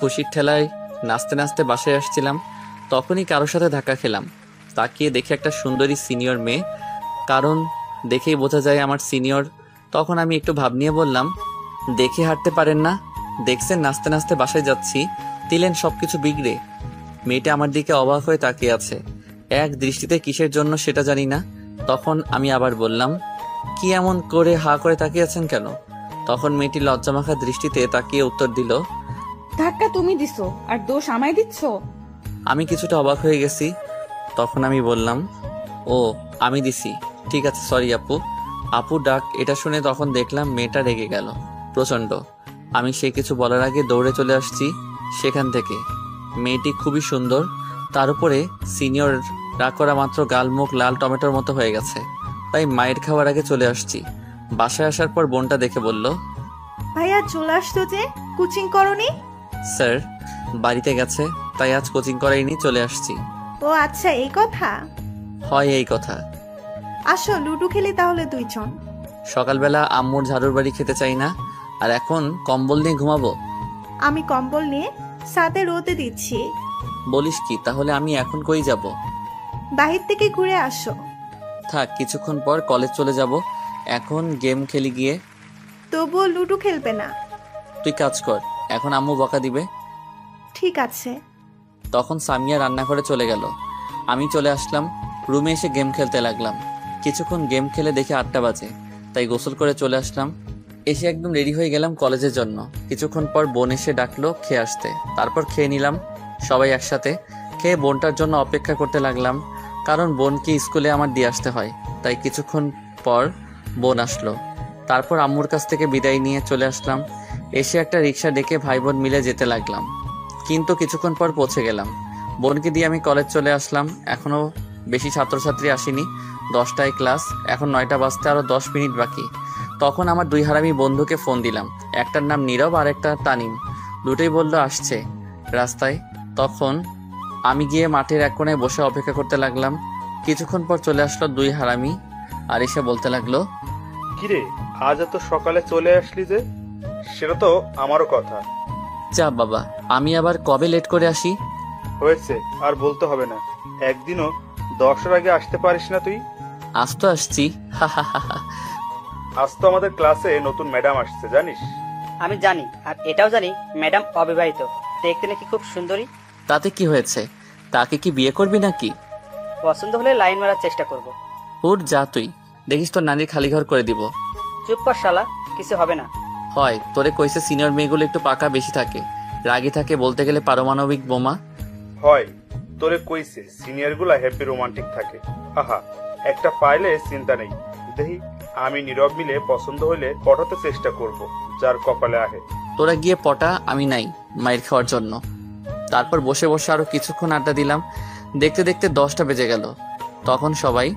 খুশির ঠেলায় নাচতে নাচতে বাসায় আসছিলাম, তখনই কারোর সাথে ধাক্কা খেলাম। তাকিয়ে দেখে একটা সুন্দরী সিনিয়র মেয়ে, কারণ দেখেই বোঝা যায় আমার সিনিয়র। তখন আমি একটু ভাব নিয়ে বললাম, দেখে হাঁটতে পারেন না? দেখছেন নাচতে নাচতে বাসায় যাচ্ছি, দিলেন সবকিছু বিগড়ে। মেয়েটা আমার দিকে অবাক হয়ে তাকিয়ে আছে, এক দৃষ্টিতে কিসের জন্য সেটা জানি না। তখন আমি আবার বললাম, কি এমন করে হা করে তাকিয়ে আছেন কেন? তখন মেয়েটি লজ্জামাখা দৃষ্টিতে তাকিয়ে উত্তর দিল, ধাক্কা তুমি দিছো আর দোষ আমায় দিচ্ছ? আমি কিছুটা অবাক হয়ে গেছি। তখন আমি বললাম, ও আমি দিছি, ঠিক আছে সরি আপু। আপু ডাক এটা শুনে তখন দেখলাম মেয়েটা রেগে গেল প্রচণ্ড। আমি সে কিছু বলার আগে দৌড়ে চলে আসছি সেখান থেকে। মেয়েটি খুবই সুন্দর, তার উপরে সিনিয়র। রাগ করা মাত্র গাল মুখ লাল টমেটোর মতো হয়ে গেছে, তাই মায়ের খাওয়ার আগে চলে আসছি। বাসায় আসার পর বোনটা দেখে বলল, ভাইয়া চলে আসতো যে, কোচিং করনি? স্যার বাড়িতে গেছে, তাই আজ কোচিং করাইনি, চলে আসছি। ও আচ্ছা এই কথা। হয় এই কথা। আসো লুডো খেলি তাহলে দুইজন। সকালবেলা আম্মুর ঝাড়ুর বাড়ি খেতে চাই না, আর এখন কম্বল নিয়ে ঘুমাবো। আমি কম্বল নিয়ে সাথে রোদে দিচ্ছি। বলিস কি? তাহলে আমি এখন কই যাব? বাহির থেকে ঘুরে আসো। থাক, কিছুক্ষণ পর কলেজ চলে যাব, এখন গেম খেলি গিয়ে। তবুও লুডো খেলবে না? তুই কাজ কর, এখন আম্মু বকা দিবে। ঠিক আছে। তখন সামিয়া রান্না করে চলে গেল, আমি চলে আসলাম রুমে, এসে গেম খেলতে লাগলাম। কিছুক্ষণ গেম খেলে দেখে 8টা বাজে, তাই গোসল করে চলে আসলাম। এসে একদম রেডি হয়ে গেলাম কলেজের জন্য। কিছুক্ষণ পর বোন এসে ডাকলো খেয়ে আসতে, তারপর খেয়ে নিলাম সবাই একসাথে। খেয়ে বোনটার জন্য অপেক্ষা করতে লাগলাম, কারণ বোনকে স্কুলে আমার দিয়ে আসতে হয়। তাই কিছুক্ষণ পর বোন আসলো, তারপর আম্মুর কাছ থেকে বিদায় নিয়ে চলে আসলাম। এসে একটা রিক্সা ডেকে ভাই বোন মিলে যেতে লাগলাম, কিন্তু কিছুক্ষণ পর পৌঁছে গেলাম। বোনকে দিয়ে আমি কলেজ চলে আসলাম। এখনও বেশি ছাত্রছাত্রী আসেনি, 10টায় ক্লাস, এখন 9টা বাজতে আরও 10 মিনিট বাকি। তখন আমার 2 হারামি বন্ধুকে ফোন দিলাম, একটার নাম নীরব আর একটা তানিম। দুটোই বললো আসছে রাস্তায়। তখন আমি গিয়ে মাঠের এক কোণায় বসে অপেক্ষা করতে লাগলাম। কিছুক্ষণ পর চলে আসলো 2 হারামি, আর এসে বলতে লাগলো, কিরে আজ এত সকালে চলে আসলি যে? সেটা তো আমারও কথা। যা বাবা, আমি আবার কবে লেট করে আসি? হয়েছে, আর বলতে হবে না। একদিনও 10টার আগে আসতে পারিস না তুই? আজ তো আসছি, হা হা হা হা। আজ তো আমাদের ক্লাসে নতুন ম্যাডাম আসছে জানিস? আমি জানি, আর এটাও জানি ম্যাডাম অবিবাহিত, দেখতে নাকি খুব সুন্দরী। তাতে কি হয়েছে? তাকে কি বিয়ে করবি নাকি? পছন্দ হলে লাইন মারার চেষ্টা করব। হুট যা, তুই দেখিস তোর নানির খালি ঘর করে দিব। চুপ কর শালা, কিছু হবে না। হয় তোরে কইছে সিনিয়র মেয়েগুলো একটু পাকা বেশি থাকে, রাগী থাকে, বলতে গেলে পারমাণবিক বোমা। হয় তোরে কইছে সিনিয়র গুলা হ্যাপি রোমান্টিক থাকে। আহা, একটা পাইলে চিন্তা নেই। দেখি আমি নীরব মিলে পছন্দ হইলে পটাতে চেষ্টা করব, যার কপালে আহে। তোরা গিয়ে পটা, আমি নাই মায়ের খাওয়ার জন্য। তারপর বসে বসে আরো কিছুক্ষণ আড্ডা দিলাম। দেখতে দেখতে 10টা বেজে গেল। তখন সবাই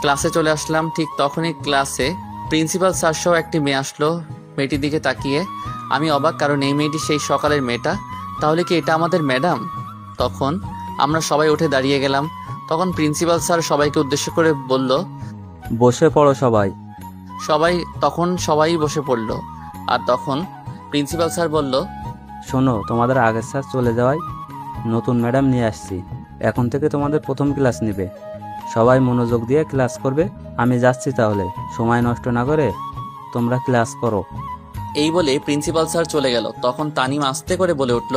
ক্লাসে চলে আসলাম। ঠিক তখনই ক্লাসে প্রিন্সিপাল স্যার সহ একটি মেয়ে আসলো। মেয়েটির দিকে তাকিয়ে আমি অবাক, কারণ এই মেয়েটি সেই সকালের মেয়েটা। তাহলে কি এটা আমাদের ম্যাডাম? তখন আমরা সবাই উঠে দাঁড়িয়ে গেলাম। তখন প্রিন্সিপাল স্যার সবাইকে উদ্দেশ্য করে বলল, বসে পড়ো সবাই। সবাই বসে পড়ল। আর তখন প্রিন্সিপাল স্যার বলল, শোনো, তোমাদের আগের স্যার চলে যাওয়ায় নতুন ম্যাডাম নিয়ে আসছি। এখন থেকে তোমাদের প্রথম ক্লাস নেবে, সবাই মনোযোগ দিয়ে ক্লাস করবে। আমি যাচ্ছি তাহলে, সময় নষ্ট না করে তোমরা ক্লাস করো। এই বলে প্রিন্সিপাল স্যার চলে গেল। তখন তানিম আস্তে করে বলে উঠল,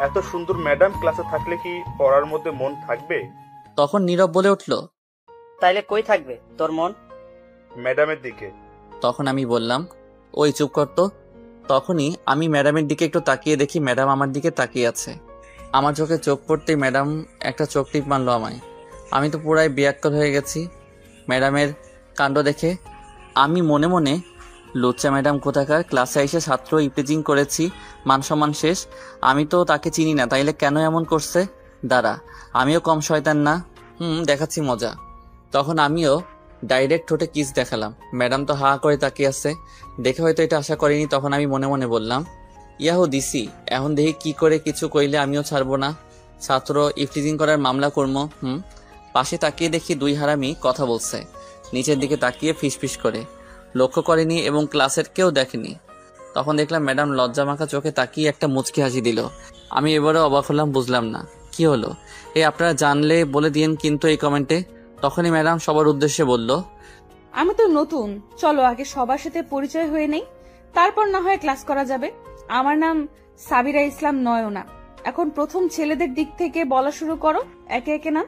এত সুন্দর ম্যাডাম ক্লাসে থাকলে কি পড়ার মধ্যে মন থাকবে? তখন নীরব বলে উঠল, তাইলে কই থাকবে তোর মন? ম্যাডামের দিকে। তখন আমি বললাম, ওই চুপ কর তো। তখনই আমি ম্যাডামের দিকে একটু তাকিয়ে দেখি ম্যাডাম আমার দিকে তাকিয়ে আছে। আমার চোখে চোখ পড়তেই ম্যাডাম একটা চোখ টিপ মারলো আমায়। আমি তো পুরাই বেয়াক্কেল হয়ে গেছি ম্যাডামের কাণ্ড দেখে। আমি মনে মনে, লুচ্চা ম্যাডাম কোথাকার, ক্লাসে এসে ছাত্র ইপটিজিং করেছি, মান সম্মান শেষ। আমি তো তাকে চিনি না, তাইলে কেন এমন করছে? দাঁড়া, আমিও কম শয়তান না, দেখাচ্ছি মজা। তখন আমিও ডাইরেক্ট ঠোঁটে কিস দেখালাম। ম্যাডাম তো হা করে তাকিয়ে আছে, দেখে হয়তো এটা আশা করিনি। তখন আমি মনে মনে বললাম, ইয়াহো দিছি, এখন দেখি কি করে কিছু কইলে আমিও ছাড়বো না, ছাত্র ইফটিজিং করার মামলা করবো। পাশে তাকিয়ে দেখি 2 হারামি কথা বলছে, নিচের দিকে তাকিয়ে ফিসফিস করে। লক্ষ্য করেনি এবং ক্লাসের কেউ দেখেনি। তখন দেখলাম ম্যাডাম লজ্জা মাখা চোখে তাকিয়ে একটা মুচকি হাসি দিল। আমি এবারে অবাক হলাম, বুঝলাম না কি হলো। আপনারা জানলে বলে দিন কিন্তু এই কমেন্টে। তখনই ম্যাডাম সবার উদ্দেশ্যে বলল, আমি তো নতুন, চলো আগে সবার সাথে পরিচয় হয়ে নেই, তারপর না হয় ক্লাস করা যাবে। আমার নাম সাবিরা ইসলাম নয়না। এখন প্রথম ছেলেদের দিক থেকে বলা শুরু করো, একে একে নাম।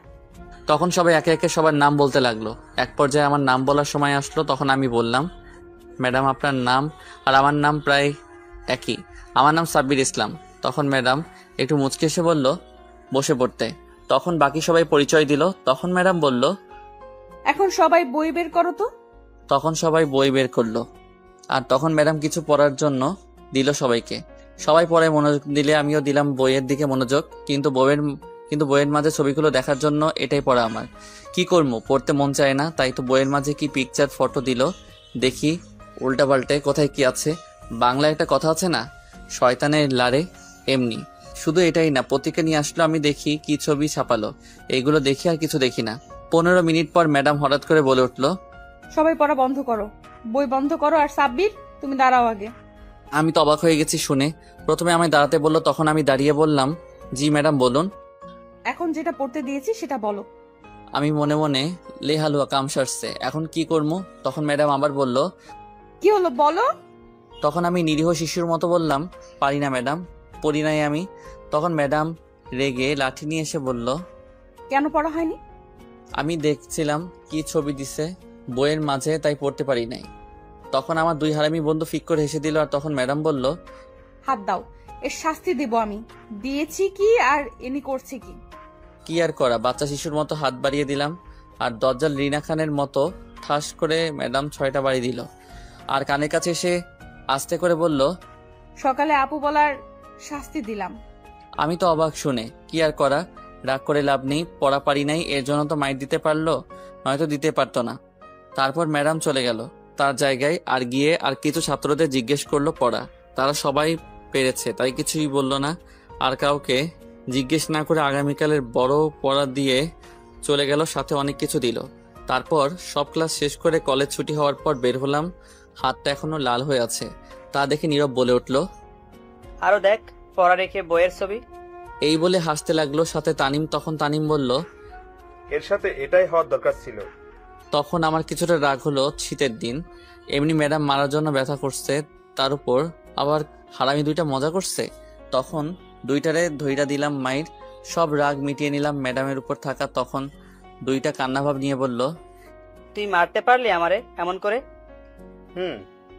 তখন সবাই একে একে সবার নাম বলতে লাগলো। এক পর্যায়ে আমার নাম বলার সময় আসলো, তখন আমি বললাম, ম্যাডাম আপনার নাম আর আমার নাম প্রায় একই, আমার নাম সাব্বির ইসলাম। তখন ম্যাডাম একটু মুচকে এসে বলল, বসে পড়তে। তখন বাকি সবাই পরিচয় দিল। তখন ম্যাডাম বলল, এখন সবাই বই বের করো তো। তখন সবাই বই বের করলো। আর তখন ম্যাডাম কিছু পড়ার জন্য দিল সবাইকে। সবাই পড়ে মনোযোগ দিলে আমিও দিলাম বইয়ের দিকে মনোযোগ। কিন্তু বইয়ের মাঝে ছবিগুলো দেখার জন্য এটাই পড়া আমার। কি করবো, পড়তে মন চায় না, তাই তো বইয়ের মাঝে কি পিকচার ফটো দিল। দেখি উল্টা পাল্টে কোথায় কি আছে। বাংলায় একটা কথা আছে না, শয়তানের লারে, এমনি। শুধু এটাই না, পত্রিকা নিয়ে আসলো, আমি দেখি কি ছবি ছাপালো। এইগুলো দেখি আর কিছু দেখি না। 15 মিনিট পর ম্যাডাম হঠাৎ করে বলে উঠলো, সবাই পড়া বন্ধ করো, বই বন্ধ করো। আর সাব্বির, তুমি দাঁড়াও আগে। আমি তো অবাক হয়ে গেছি শুনে। প্রথমে আমায় দাঁড়াতে বললো, তখন আমি দাঁড়িয়ে বললাম, জি ম্যাডাম বলুন। এখন যেটা পড়তে দিয়েছি সেটা বলো। আমি মনে মনে লেহালুয়া কাম সারছে, এখন কি করবো। তখন ম্যাডাম আবার বলল। কি হলো বলো। তখন আমি নিরীহ শিশুর মতো বললাম, পারি না ম্যাডাম, পড়ি নাই আমি। তখন ম্যাডাম রেগে লাঠি নিয়ে এসে বলল, কেন পড়া হয়নি? আমি দেখছিলাম কি ছবি দিছে বইয়ের মাঝে, তাই পড়তে পারি নাই। তখন আমার 2 হারামি বন্ধু ফিক করে হেসে দিল। আর তখন ম্যাডাম বলল, হাত দাও, এর শাস্তি দেব আমি। দিয়েছি কি আর এনি করছে কি? কি আর করা, বাচ্চা শিশুর মতো হাত বাড়িয়ে দিলাম। আর দজ্জাল রিনা খানের মতো ঠাস করে ম্যাডাম 6টা বাড়ি দিল। আর কানের কাছে এসে আস্তে করে বলল, সকালে আপু বলার শাস্তি দিলাম। আমি তো অবাক শুনে। কি আর করা, রাগ করে লাভ নেই, পড়া পারি নাই, এর জন্য তো মাইর দিতে পারলো, নয়তো দিতে পারতো না। তারপর ম্যাডাম চলে গেল তার জায়গায়। আর গিয়ে আর কিছু ছাত্রদের জিজ্ঞেস করলো পড়া। তারা সবাই পেরেছে, তাই কিছুই বলল না। আর কাউকে জিজ্ঞেস না করে আগামীকালের বড় পড়া দিয়ে চলে গেল, সাথে অনেক কিছু দিল। তারপর সব ক্লাস শেষ করে কলেজ ছুটি হওয়ার পর বের হলাম। হাতটা এখনো লাল হয়ে আছে। তা দেখে নীরব বলে উঠল, আরো দেখ, পড়া রেখে বইয়ের ছবি। এই বলে হাসতে লাগলো। সাথে তানিম। তখন তানিম বলল, এর সাথে এটাই হওয়ার দরকার ছিল। তখন আমার কিছুটা রাগ হলো। শীতের দিন, এমনি ম্যাডাম মারার জন্য ব্যথা করছে, তার উপর আবার হারামি 2টা মজা করছে। তখন 2টারে ধইরা দিলাম মাইর। সব রাগ মিটিয়ে নিলাম ম্যাডামের উপর থাকা। তখন 2টা কান্নাভাব নিয়ে বলল, তুই মারতে পারলি আমারে এমন করে?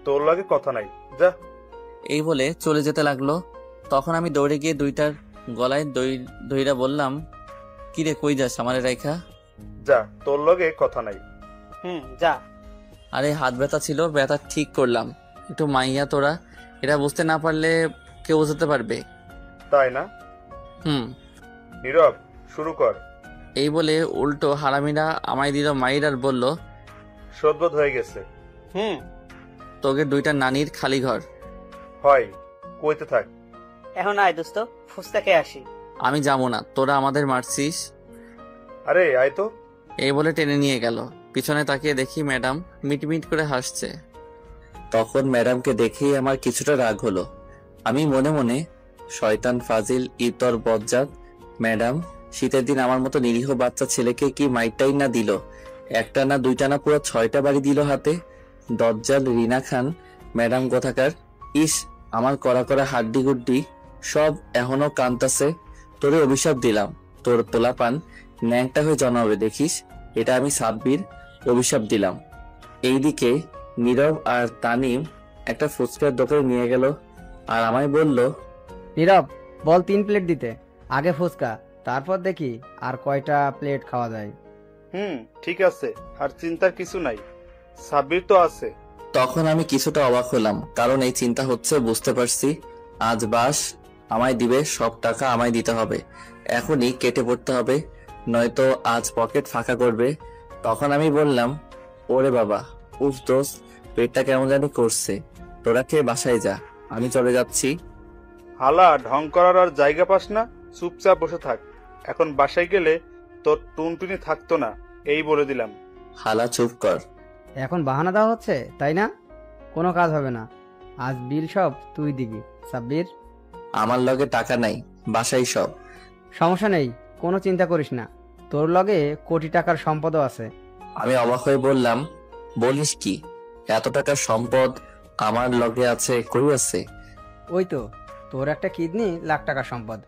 তোর লাগে কথা নাই, যা। এই বলে চলে যেতে লাগলো। তখন আমি দৌড়ে গিয়ে 2টার গলায় ধইরা বললাম, কিরে কই যাস আমারে রাইখা? যা, তোর লগে কথা নাই। যা। আরে হাত ব্যথা ছিল, ব্যথা ঠিক করলাম। একটু মাইয়া তোরা, এটা বুঝতে না পারলে কেউ বোঝাতে পারবে, তাই না? নীরব, শুরু কর। এই বলে উল্টো হারামিরা আমায় দিল মাইর আর বলল, সদবোধ হয়ে গেছে। তোকে 2টা নানির খালি ঘর হয়, কইতে থাক। এখন আয় দোস্ত, ফুচকা খেয়ে আসি। আমি যাবো না, তোরা আমাদের মারছিস। আরে আয় তো। এই বলে টেনে নিয়ে গেল। পিছনে তাকিয়ে দেখি ম্যাডাম মিটমিট করে হাসছে। তখন ম্যাডামকে দেখেই আমার কিছুটা রাগ হলো। আমি মনে মনে, শয়তান ফাজিল ইতর বজ্জাত ম্যাডাম, শীতের দিন আমার মতো নিরীহ বাচ্চা ছেলেকে কি মাইরটাই না দিল, একটা না 2টা না পুরো 6টা বাড়ি দিল হাতে। দজ্জাল রিনা খান ম্যাডাম কোথাকার। ইস, আমার করা করা হাড্ডি গুড্ডি সব এখনো কান্তাছে। তোরে অভিশাপ দিলাম, তোর পোলাপান ন্যাংটা হয়ে জন্মাবে দেখিস। এটা আমি সাব্বির অভিশাপ দিলাম। এইদিকে নীরব আর তানিম একটা ফুচকার দোকানে নিয়ে গেল আর আমায় বলল, নীরব, বল 3 প্লেট দিতে। আগে ফুচকা, তারপর দেখি আর কয়টা প্লেট খাওয়া যায়। ঠিক আছে, আর চিন্তার কিছু নাই, সাব্বির তো আছে। তখন আমি কিছুটা অবাক হলাম, কারণ এই চিন্তা হচ্ছে, বুঝতে পারছি আজ বাস আমায় দিবে, সব টাকা আমায় দিতে হবে, এখনই কেটে পড়তে হবে, নয়তো আজ পকেট ফাঁকা করবে। তখন আমি বললাম, ওরে বাবা, উফ দোস্ত, পেটটা কেমন জানি করছে, তোরা খেয়ে বাসায় যা, আমি চলে যাচ্ছি। হালা, ঢং করার আর জায়গা পাস না, চুপচাপ বসে থাক। এখন বাসায় গেলে তোর টুনটুনি থাকতো না, এই বলে দিলাম। হালা চুপ কর। এখন বাহানা দেওয়া হচ্ছে, তাই না? কোনো কাজ হবে না। আজ বিল সব তুই দিবি সাব্বির। আমার লগে টাকা নাই, বাসায় সব। সমস্যা নেই, কোনো চিন্তা করিস না, তোর লগে কোটি টাকার সম্পদও আছে। আমি অবাক হয়ে বললাম, বলিস কি, এত টাকার সম্পদ আমার লগে আছে? কই আছে? ওই তো, তোর একটা কিডনি লাখ টাকার সম্পদ,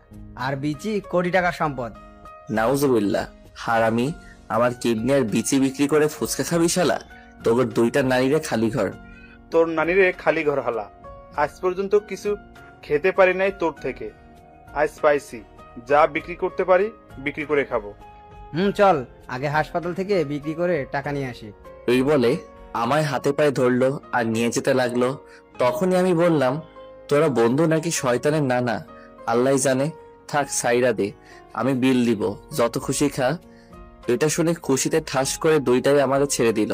আর বিচি কোটি টাকার সম্পদ। নাউজুবিল্লাহ, হারামি, আমার কিডনি আর বিচি বিক্রি করে ফুচকা খাবি শালা? তোর দুইটা নারীরে খালি ঘর। তোর নানিরে খালি ঘর হালা। আজ পর্যন্ত কিছু খেতে পারি নাই তোর থেকে, আজ পাইছি, যা বিক্রি করতে পারি বিক্রি করে খাবো। চল আগে হাসপাতাল থেকে বিক্রি করে টাকা নিয়ে আসি। এই বলে আমায় হাতে পায়ে ধরলো আর নিয়ে যেতে লাগলো। তখনই আমি বললাম, তোরা বন্ধু নাকি শয়তানের নানা? আল্লাহ জানে, থাক সাইরা দে, আমি বিল দিব, যত খুশি খা। এটা শুনে খুশিতে ঠাস করে দুইটাই আমাদের ছেড়ে দিল,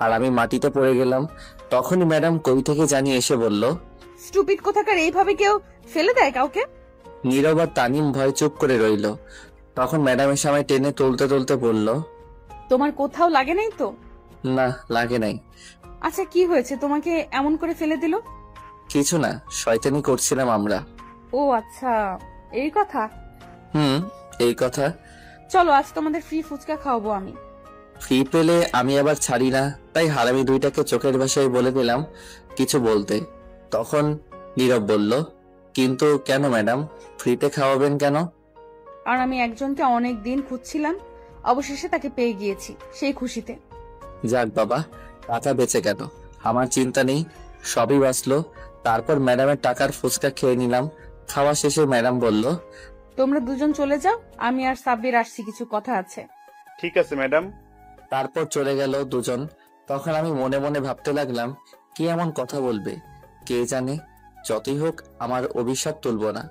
আর আমি মাটিতে পড়ে গেলাম। তখনই ম্যাডাম কই থেকে জানি এসে বলল। স্টুপিড কোথাকার, এইভাবে কেউ ফেলে দেয় কাউকে? নীরব আর তানিম ভয় চুপ করে রইল। তখন ম্যাডাম এসে আমায় টেনে তুলতে তুলতে বলল, তোমার কোথাও লাগে নাই তো? না, লাগে নাই। আচ্ছা, কি হয়েছে তোমাকে এমন করে ফেলে দিল? কিছু না, শয়তানি করছিলাম আমরা। ও আচ্ছা, এই কথা। এই কথা। চলো আজ তোমাদের ফ্রি ফুচকা খাওয়াবো আমি। ফ্রি পেলে আমি আবার ছাড়ি না, তাই হারামি দুইটাকে চোখের ভাষায় বলে দিলাম কিছু বলতে। তখন নীরব বলল, কিন্তু কেন ম্যাডাম, ফ্রিতে খাওয়াবেন কেন? আর আমি একজনকে অনেক দিন খুঁজছিলাম, অবশেষে তাকে পেয়ে গিয়েছি, সেই খুশিতে। যাক বাবা, টাকা বেঁচে গেল, আমার চিন্তা নেই, সবই বাঁচলো। তারপর ম্যাডামের টাকার ফুচকা খেয়ে নিলাম। খাওয়া শেষে ম্যাডাম বলল, তোমরা দুজন চলে যাও, আমি আর সাব্বির আসছি, কিছু কথা আছে। ঠিক আছে ম্যাডাম। তারপর চলে গেল দুজন। তখন আমি মনে মনে ভাবতে লাগলাম, কি এমন কথা বলবে কে জানে। যতই হোক আমার অভিশাপ তুলব না।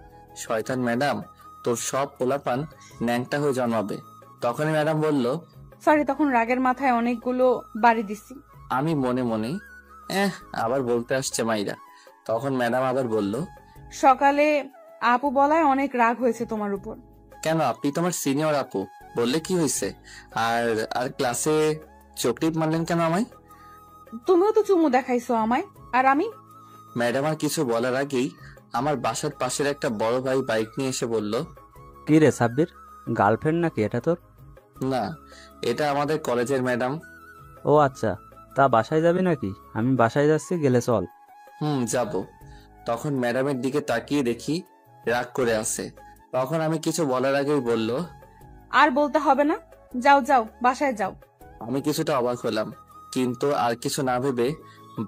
শয়তান ম্যাডাম, তোর সব পোলাপান ন্যাংটা হয়ে জন্মাবে। তখনই ম্যাডাম বলল, সরি, তখন রাগের মাথায় অনেকগুলো বাড়ি দিছি। আমি মনে মনে আবার বলতে আসছে মাইরা। তখন ম্যাডাম আবার বলল, সকালে আপু বলায় অনেক রাগ হয়েছে তোমার উপর। কেন, আপনি তোমার সিনিয়র আপু, বললে কি হয়েছে? আর আর ক্লাসে চকরিপ মারলেন কেন আমায়? তুমিও তো চুমু দেখাইছো আমায়, আর আমি? ম্যাডাম আর কিছু বলার আগেই আমার বাসার পাশের একটা বড় ভাই বাইক নিয়ে এসে বলল, কি রে সাব্বির, গার্লফ্রেন্ড নাকি এটা তোর? না, এটা আমাদের কলেজের ম্যাডাম। ও আচ্ছা, তা বাসায় যাবি নাকি? আমি বাসায় যাচ্ছি, গেলে চল। যাব। তখন ম্যাডামের দিকে তাকিয়ে দেখি রাগ করে আছে। তখন আমি কিছু বলার আগেই বলল, আর বলতে হবে না, যাও যাও, বাসায় যাও। আমি কিছুটা অবাক হলাম, কিন্তু আর কিছু না ভেবে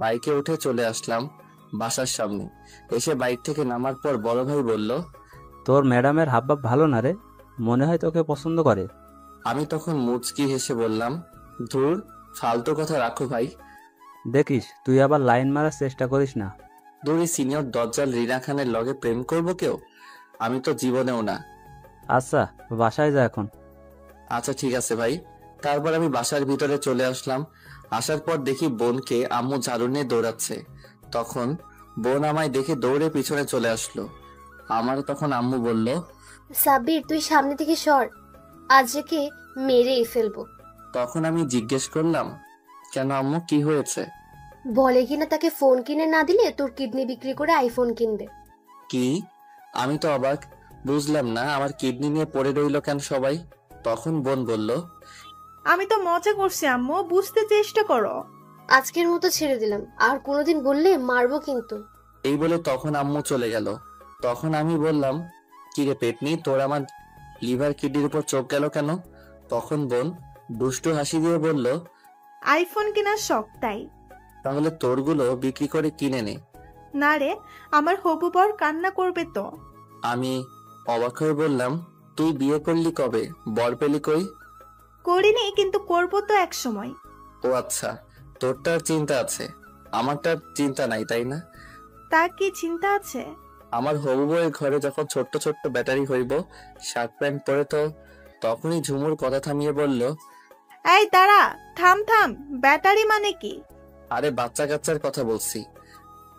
বাইকে উঠে চলে আসলাম বাসার সামনে। এসে বাইক থেকে নামার পর বড় ভাই বলল, তোর ম্যাডামের হাবভাব ভালো না রে, মনে হয় তোকে পছন্দ করে। আমি তখন মুচকি হেসে বললাম, ধুর, ফালতু কথা রাখো ভাই। দেখিস তুই আবার লাইন মারার চেষ্টা করিস না। দূরে সিনিয়র দজ্জাল রিনা খানের লগে প্রেম করবো কেউ? আমি তো জীবনেও না। আচ্ছা, বাসায় যা এখন। আচ্ছা ঠিক আছে ভাই। তারপর আমি বাসার ভিতরে চলে আসলাম। আসার পর দেখি বোনকে আম্মু ঝাড়ু নিয়ে দৌড়াচ্ছে। তখন বোন আমায় দেখে দৌড়ে পিছনে চলে আসলো। আমার তখন আম্মু বলল, সাব্বির তুই সামনে থেকে সর, আজকে মেরেই ফেলবো। তখন আমি জিজ্ঞেস করলাম, কেন আম্মু, কি হয়েছে? বলে কিনা তাকে ফোন কিনে না দিলে তোর কিডনি বিক্রি করে আইফোন কিনবে। কি? আমি তো অবাক, বুঝলাম না আমার কিডনি নিয়ে পড়ে রইলো কেন সবাই। তখন বোন বলল, আমি তো মজা করছি আম্মু, বুঝতে চেষ্টা করো। আজকের মতো ছেড়ে দিলাম, আর কোনোদিন বললে মারবো কিন্তু। এই বলে তখন আম্মু চলে গেল। তখন আমি বললাম, কি রে পেটনি, তোর আমার লিভার কিডনির উপর চোখ গেল কেন? তখন বোন দুষ্টু হাসি দিয়ে বলল, আইফোন কেনার শখ তাই। তাহলে তোরগুলো বিক্রি করে কিনে নে। না রে, আমার হবু বর কান্না করবে তো। আমি অবাক হয়ে বললাম, তুই বিয়ে করলি কবে, বর পেলি কই? করিনি, কিন্তু করবো তো এক সময়। ও আচ্ছা, তোরটার চিন্তা আছে, আমারটার চিন্তা নাই তাই না? তার কি চিন্তা আছে? আমার হবু বউয়ের ঘরে যখন ছোট্ট ছোট্ট ব্যাটারি হইব, শার্ট প্যান্ট পরে, তো তখনই ঝুমুর কথা থামিয়ে বলল, এই দাঁড়া, থাম থাম, ব্যাটারি মানে কি? আরে বাচ্চা কাচ্চার কথা বলছি।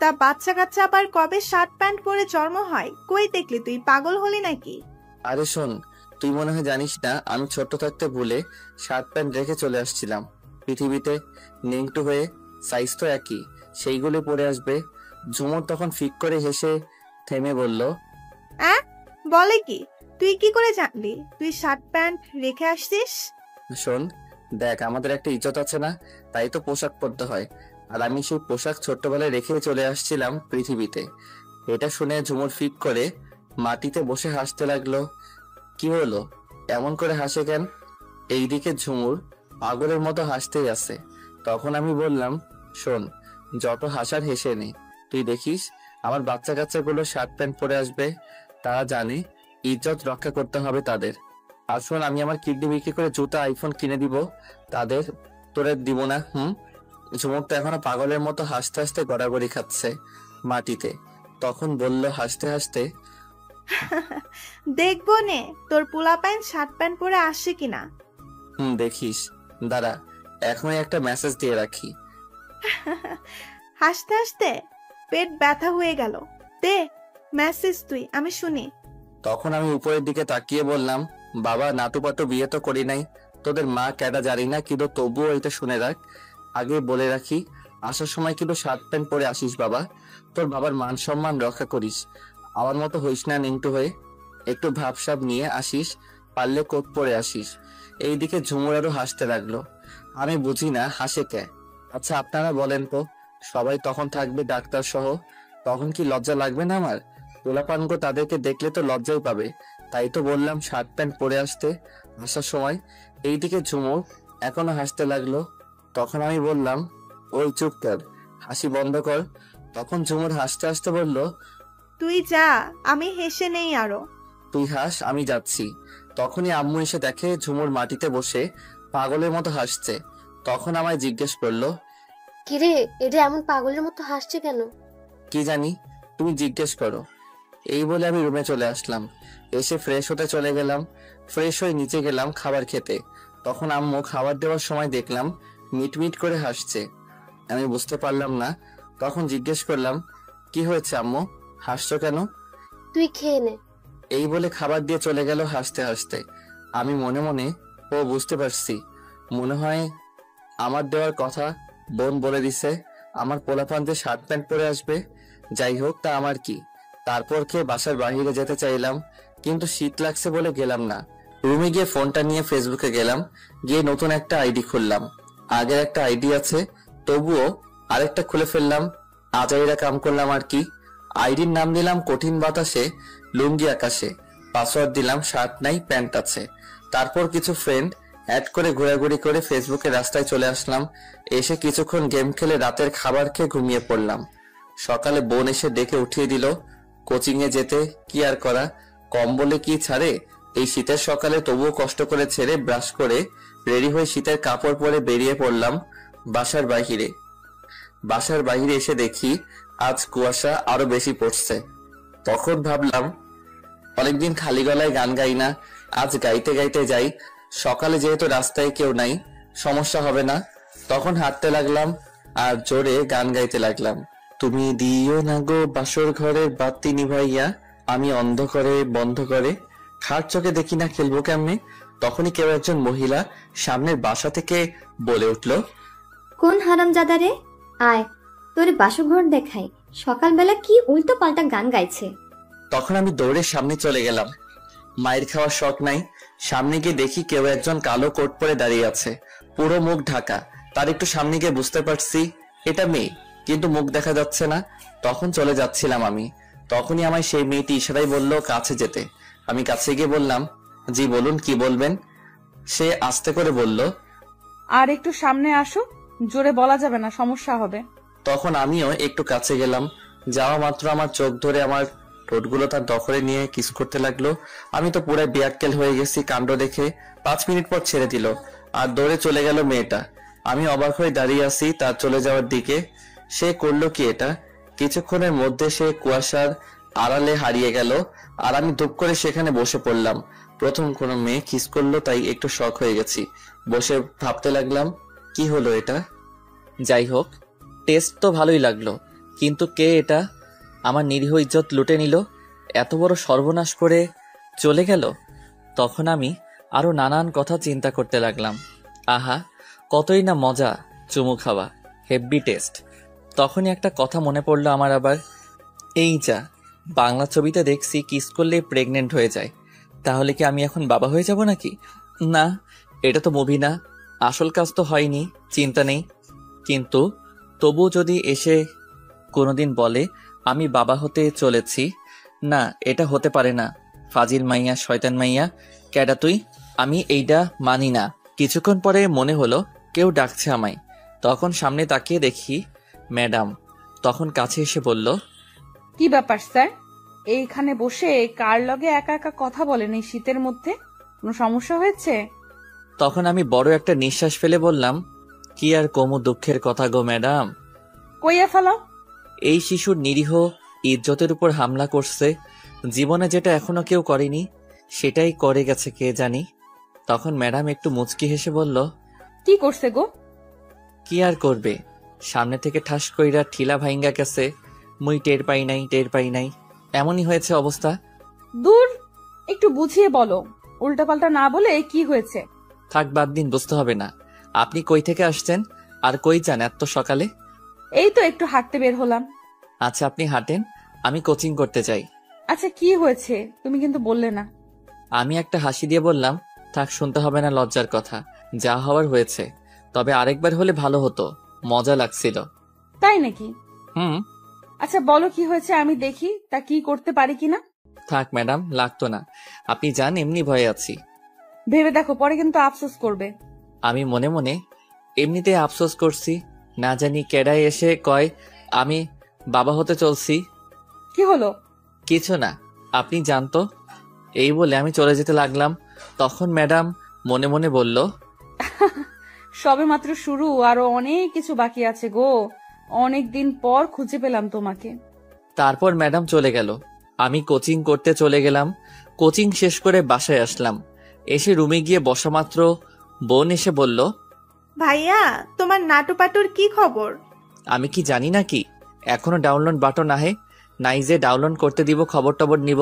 তা বাচ্চা কাচ্চা আবার কবে শার্ট প্যান্ট পরে জন্ম হয়? কই দেখলি, তুই পাগল হলি নাকি? আরে শোন, তুই মনে হয় জানিস না, আমি ছোট্ট থাকতে ভুলে শার্ট প্যান্ট রেখে চলে আসছিলাম পৃথিবীতে। নেংটু হয়ে, সাইজ তো একই, সেইগুলো পরে আসবে। ঝুমুর তখন ফিক করে হেসে থেমে বলল, বলে কি? তুই কি করে জানলি তুই শার্ট প্যান্ট রেখে আসছিস? শোন দেখ, আমাদের একটা ইজ্জত আছে না, তাই তো পোশাক পরতে হয়। আর আমি সেই পোশাক ছোট্টবেলায় রেখে চলে আসছিলাম পৃথিবীতে। এটা শুনে ঝুমুর ফিক করে মাটিতে বসে হাসতে লাগলো। কি হলো, এমন করে হাসে কেন? এইদিকে ঝুমুর পাগলের মতো হাসতেই আছে। তখন আমি বললাম, শোন, যত হাসার হেসে নে। তুই দেখিস আমার বাচ্চা কাচ্চাগুলো শার্ট প্যান্ট পরে আসবে, তারা জানে ইজ্জত রক্ষা করতে হবে তাদের। আর শোন, আমি আমার কিডনি বিক্রি করে জুতা আইফোন কিনে দিব তাদের, তোরে দিব না। ঝুমুর তো এখনো পাগলের মতো হাসতে হাসতে গড়াগড়ি খাচ্ছে মাটিতে। তখন বলল হাসতে হাসতে, দেখবো নে তোর পোলা প্যান্ট শার্ট প্যান্ট পরে আসছে কিনা। দেখিস, দাঁড়া, এখনই একটা মেসেজ দিয়ে রাখি। হাসতে হাসতে পেট ব্যথা হয়ে গেল। দে মেসেজ তুই, আমি শুনি। তখন আমি উপরের দিকে তাকিয়ে বললাম, বাবা, নাটুপাটু বিয়ে তো করি নাই, তোদের মা ক্যাডা জানি না, কিন্তু তবুও এটা শুনে রাখ। আগে বলে রাখি, আসার সময় কিন্তু শার্ট প্যান্ট পরে আসিস বাবা। তোর বাবার মান সম্মান রক্ষা করিস, আমার মতো হইস না নিংটু হয়ে। একটু ভাবসাব নিয়ে আসিস, পারলে কোট পরে আসিস। এইদিকে ঝুমুর আরো হাসতে লাগলো। আমি বুঝি না হাসে কে। আচ্ছা আপনারা বলেন তো, সবাই তখন থাকবে ডাক্তার সহ, তখন কি লজ্জা লাগবে না আমার? পোলাপানগো তাদেরকে দেখলে তো লজ্জাই পাবে। তাই তো বললাম শার্ট প্যান্ট পরে আসতে আসার সময়। এইদিকে ঝুমুর এখনো হাসতে লাগলো। তখন আমি বললাম, ওই চুপ কর, হাসি বন্ধ কর। তখন ঝুমুর হাসতে হাসতে বলল, তুই যা, আমি হেসে নেই আরো। তুই হাস, আমি যাচ্ছি। তখনই আম্মু এসে দেখে ঝুমুর মাটিতে বসে পাগলের মতো হাসছে। তখন আমায় জিজ্ঞেস করলো, কিরে, এটা এমন পাগলের মতো হাসছে কেন? কি জানি, তুমি জিজ্ঞেস করো। এই বলে আমি রুমে চলে আসলাম। এসে ফ্রেশ হতে চলে গেলাম। ফ্রেশ হয়ে নিচে গেলাম খাবার খেতে। তখন আম্মু খাবার দেওয়ার সময় দেখলাম মিটমিট করে হাসছে। আমি বুঝতে পারলাম না। তখন জিজ্ঞেস করলাম, কি হয়েছে আম্মু, হাসছো কেন? তুই খেয়ে নে। এই বলে খাবার দিয়ে চলে গেল হাসতে হাসতে। আমি মনে মনে, ও বুঝতে পারছি, মনে হয় আমার দেওয়ার কথা বোন বলে দিছে আমার পোলাপানদের শার্ট প্যান্ট পরে আসবে। যাই হোক, তা আমার কি। তারপর খেয়ে বাসার বাহিরে যেতে চাইলাম, কিন্তু শীত লাগছে বলে গেলাম না। রুমে গিয়ে ফোনটা নিয়ে ফেসবুকে গেলাম, গিয়ে নতুন একটা আইডি খুললাম। আগের একটা আইডি আছে, তবুও আরেকটা খুলে ফেললাম। আজাইরা কাম করলাম আর কি। আইডির নাম দিলাম কঠিন বাতাসে লুঙ্গি আকাশে। পাসওয়ার্ড দিলাম শার্ট নাই প্যান্ট আছে। তারপর কিছু ফ্রেন্ড অ্যাড করে ঘোরাঘুরি করে ফেসবুকে রাস্তায় চলে আসলাম। এসে কিছুক্ষণ গেম খেলে রাতের খাবার খেয়ে ঘুমিয়ে পড়লাম। সকালে বোন এসে ডেকে উঠিয়ে দিল। কোচিং এ যেতে কি আর করা, কম্বলে কি ছাড়ে। এই শীতের সকালে তবুও কষ্ট করে ছেড়ে ব্রাশ করে রেডি হয়ে শীতের কাপড় পরে বেরিয়ে পড়লাম বাসার বাহিরে। বাসার বাহিরে এসে দেখি আজ কুয়াশা আরো বেশি পড়ছে। তখন ভাবলাম, অনেকদিন খালি গলায় গান গাই না, আজ গাইতে গাইতে যাই। সকালে যেহেতু রাস্তায় কেউ নাই, সমস্যা হবে না। তখন হাঁটতে লাগলাম আর জোরে গান গাইতে লাগলাম। তুমি দিও না গো বাসর ঘরের বাতি নিভাইয়া, আমি অন্ধ করে বন্ধ করে খাট চোখে দেখি না খেলবো কেমনে। তখনই কেউ একজন মহিলা সামনের বাসা থেকে বলে উঠল, কোন হারামজাদা রে, আয় তোরে বাসঘর দেখাই, সকালবেলা কি উল্টো পাল্টা গান গাইছে। তখন আমি দৌড়ে সামনে চলে গেলাম। মায়ের খাওয়ার শখ নাই। সামনে গিয়ে দেখি কেউ একজন কালো কোট পরে দাঁড়িয়ে আছে, পুরো মুখ ঢাকা। তার একটু সামনে গিয়ে বুঝতে পারছি এটা মেয়ে, কিন্তু মুখ দেখা যাচ্ছে না। তখন চলে যাচ্ছিলাম আমি। তখনই আমায় সেই মেয়েটি ইশারায় বলল কাছে যেতে। আমি কাছে গিয়ে বললাম, জি বলুন, কি বলবেন। সে আস্তে করে বলল, আর একটু সামনে আসো, জোরে বলা যাবে না, সমস্যা হবে। তখন আমিও একটু কাছে গেলাম। যাওয়া মাত্র আমার চোখ ধরে আমার ঠোঁটগুলো তার দখলে নিয়ে কিস করতে লাগলো। আমি তো পুরো বিয়াক্কেল হয়ে গেছি কাণ্ড দেখে। 5 মিনিট পর ছেড়ে দিল আর দৌড়ে চলে গেল মেয়েটা। আমি অবাক হয়ে দাঁড়িয়ে আছি তার চলে যাওয়ার দিকে। সে করলো কি এটা? কিছুক্ষণের মধ্যে সে কুয়াশার আড়ালে হারিয়ে গেল আর আমি ধূপ করে সেখানে বসে পড়লাম। প্রথম কোনো মেয়ে কিস করলো, তাই একটু শক হয়ে গেছি। বসে ভাবতে লাগলাম, কি হলো এটা? যাই হোক, টেস্ট তো ভালোই লাগলো, কিন্তু কে এটা? আমার নিরীহ ইজ্জত লুটে নিল, এত বড় সর্বনাশ করে চলে গেল। তখন আমি আরো নানান কথা চিন্তা করতে লাগলাম। আহা, কতই না মজা চুমু খাওয়া, হেভি টেস্ট। তখনই একটা কথা মনে পড়লো আমার আবার। এই যা, বাংলা ছবিতে দেখছি কিস করলে প্রেগনেন্ট হয়ে যায়, তাহলে কি আমি এখন বাবা হয়ে যাব নাকি? না, এটা তো মুভি না, আসল কাজ তো হয়নি, চিন্তা নেই। কিন্তু তবু যদি এসে কোনোদিন বলে আমি বাবা হতে চলেছি, না এটা হতে পারে না। ফাজিল মাইয়া, শয়তান মাইয়া, ক্যাডা তুই? আমি এইটা মানি না। কিছুক্ষণ পরে মনে হলো কেউ ডাকছে আমায়। তখন সামনে তাকিয়ে দেখি ম্যাডাম। তখন কাছে এসে বলল, কি ব্যাপার স্যার, এইখানে বসে কার লগে একা একা কথা বলেন এই শীতের মধ্যে? কোনো সমস্যা হয়েছে? তখন আমি বড় একটা নিঃশ্বাস ফেলে বললাম, কি আর কমু দুঃখের কথা গো ম্যাডাম। কইয়া ফেলাও। এই শিশুর নিরীহ ইজ্জতের উপর হামলা করছে, জীবনে যেটা এখনো কেউ করেনি সেটাই করে গেছে কে জানি। তখন ম্যাডাম একটু মুচকি হেসে বলল, কি করছে গো? কি আর করবে, সামনে থেকে ঠাস কইরা ঠিলা ভাইঙ্গা গেছে, মুই টের পাই নাই, এমনই হয়েছে অবস্থা। দূর, একটু বুঝিয়ে বলো, উল্টাপাল্টা না বলে কি হয়েছে? থাক বাদ দিন, বুঝতে হবে না। আপনি কই থেকে আসছেন আর কই যান এত সকালে? এই তো একটু হাঁটতে বের হলাম। আচ্ছা আপনি হাঁটেন, আমি কোচিং করতে চাই। আচ্ছা কি হয়েছে তুমি কিন্তু বললে না। আমি একটা হাসি দিয়ে বললাম, থাক শুনতে হবে না লজ্জার কথা, যা হওয়ার হয়েছে, তবে আরেকবার হলে ভালো হতো, মজা লাগছিল। তাই নাকি? হুম। আচ্ছা বলো কি হয়েছে, আমি দেখি তা কি করতে পারি কিনা। থাক ম্যাডাম, লাগতো না, আপনি যান, এমনি ভয়ে আছি। ভেবে দেখো, পরে কিন্তু আফসোস করবে। আমি মনে মনে এমনিতে আফসোস করছি, না জানি কেডাই এসে কয় আমি বাবা হতে চলছি। কি হলো? কিছু না, আপনি জানতো। এই বলে আমি চলে যেতে লাগলাম। তখন ম্যাডাম মনে মনে বলল, সবে মাত্র শুরু, আরো অনেক কিছু বাকি আছে গো, অনেক দিন পর খুঁজে পেলাম তোমাকে। তারপর ম্যাডাম চলে গেল, আমি কোচিং করতে চলে গেলাম। কোচিং শেষ করে বাসায় আসলাম। এসে রুমে গিয়ে বসা মাত্র বোন এসে বলল, ভাইয়া, তোমার নাটুপাটুর কি খবর? আমি কি জানি নাকি, এখনো ডাউনলোড বাটন আহে নাই যে ডাউনলোড করতে দিব, খবর টবর নিব।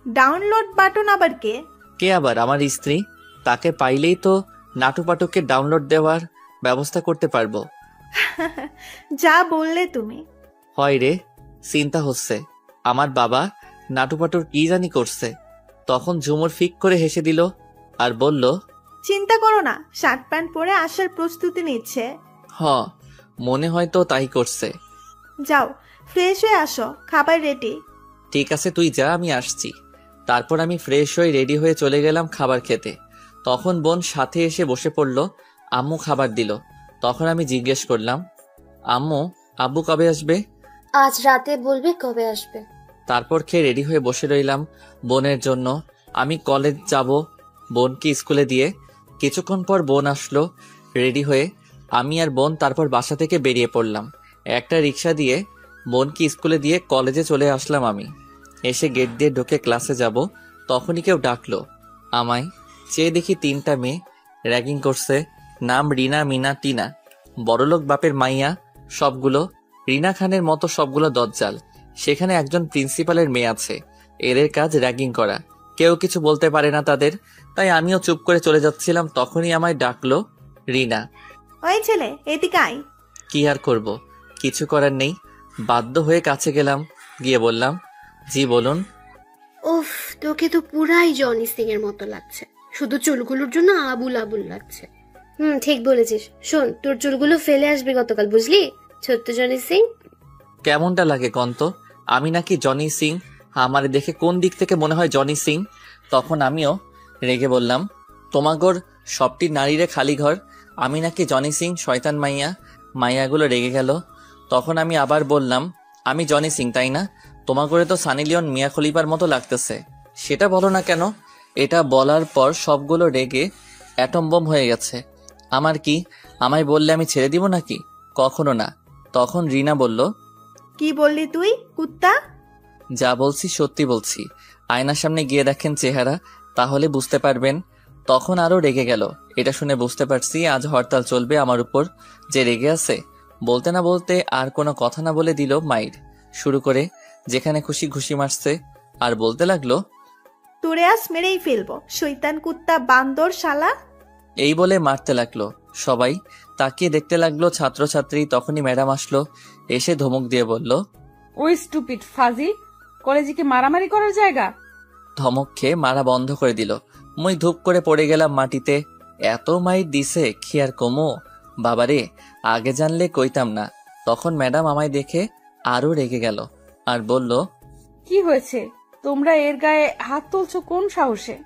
ডাউনলোড বাটন আবার কে? কে আবার? আমার স্ত্রী, তাকে পাইলেই তো নাটুপাটুকে ডাউনলোড দেওয়ার ব্যবস্থা করতে পারবো। যা বললে তুমি। হয় রে, চিন্তা হচ্ছে আমার বাবা নাটুপাটুর কি জানি করছে। তখন ঝুমুর ফিক করে হেসে দিল আর বলল, চিন্তা করো না, শার্ট প্যান্ট পরে আসার প্রস্তুতি নিচ্ছে। হ, মনে হয় তো তাই করছে। যাও ফ্রেশ হয়ে আসো, খাবার রেডি। ঠিক আছে তুই যা, আমি আসছি। তারপর আমি ফ্রেশ হয়ে রেডি হয়ে চলে গেলাম খাবার খেতে। তখন বোন সাথে এসে বসে পড়ল, আম্মু খাবার দিল। তখন আমি জিজ্ঞেস করলাম, আম্মু আব্বু কবে আসবে? আজ রাতে বলবে কবে আসবে। তারপর খেয়ে রেডি হয়ে বসে রইলাম বোনের জন্য। আমি কলেজ যাব বোনকে স্কুলে দিয়ে। কিছুক্ষণ পর বোন আসলো রেডি হয়ে। আমি আর বোন তারপর বাসা থেকে বেরিয়ে পড়লাম। একটা রিক্সা দিয়ে বোনকে স্কুলে দিয়ে কলেজে চলে আসলাম। আমি এসে গেট দিয়ে ঢুকে ক্লাসে যাব, তখনই কেউ ডাকলো আমায়। চেয়ে দেখি 3টা মেয়ে র্যাগিং করছে। নাম রিনা, মিনা, টিনা। বড়লোক বাপের মাইয়া সবগুলো, রিনা খানের মতো সবগুলো দজ্জাল। সেখানে একজন প্রিন্সিপালের মেয়ে আছে, এদের কাজ র্যাগিং করা, কেউ কিছু বলতে পারে না তাদের। তাই আমিও চুপ করে চলে যাচ্ছিলাম, তখনই আমায় ডাকলো রিনা। ওই ছেলে, এদিকে আয়। কি আর করব, কিছু করার নেই, বাধ্য হয়ে কাছে গেলাম। গিয়ে বললাম, জি বলুন। উফ, তোকে তো পুরাই জনি সিং এর মতো লাগছে, শুধু চুলগুলোর জন্য আবুল আবুল লাগছে। ঠিক বলেছিস। শোন, তোর চুলগুলো ফেলে আসবে গতকাল, বুঝলি? ছোট্ট জনি সিং। কেমনটা লাগে কন্ত? আমি নাকি জনি সিং? আমার দেখে কোন দিক থেকে মনে হয় জনি সিং? তখন আমিও রেগে বললাম, তোমাগর সবটি নারীরে খালি ঘর, আমি নাকি জনি সিং, শয়তান মাইয়া। মাইয়াগুলো রেগে গেল। তখন আমি আবার বললাম, আমি জনি সিং তাই না? তোমাগরে তো সানি লিওন, মিয়া খলিফার মতো লাগতেছে, সেটা বলো না কেন? এটা বলার পর সবগুলো রেগে অ্যাটম বোম হয়ে গেছে। আমার কি, আমায় বললে আমি ছেড়ে দিব নাকি? কখনো না। তখন রিনা বলল, কি বললি তুই, কুত্তা? যা বলছি সত্যি বলছি, আয়নার সামনে গিয়ে দেখেন চেহারা, তাহলে বুঝতে পারবেন। তখন আরো রেগে গেল। এটা শুনে বুঝতে পারছি আজ হরতাল চলবে আমার উপর। যে রেগে আছে, বলতে না বলতে আর কোনো কথা না বলে দিল মাইর শুরু করে, যেখানে খুশি ঘুষি মারছে। আর বলতে লাগলো, তোরে আজ মেরেই ফেলবো, শয়তান কুত্তা, বান্দর শালা। এই বলে মারতে লাগলো। সবাই তাকিয়ে দেখতে লাগলো ছাত্রছাত্রী। তখনই ম্যাডাম আসলো, এসে ধমক দিয়ে বলল, ওই স্টুপিড ফাজিল, কলেজে কি মারামারি করার জায়গা? ধমক খেয়ে মারা বন্ধ করে দিল। মুই ধূপ করে পড়ে গেলাম মাটিতে। এত মাইর দিছে কি আর কমো? বাবারে, আগে জানলে কইতাম না। তখন ম্যাডাম আমায় দেখে আরো রেগে গেল আর বলল, কি হয়েছে? তোমরা এর গায়ে হাত তুলছো কোন সাহসে?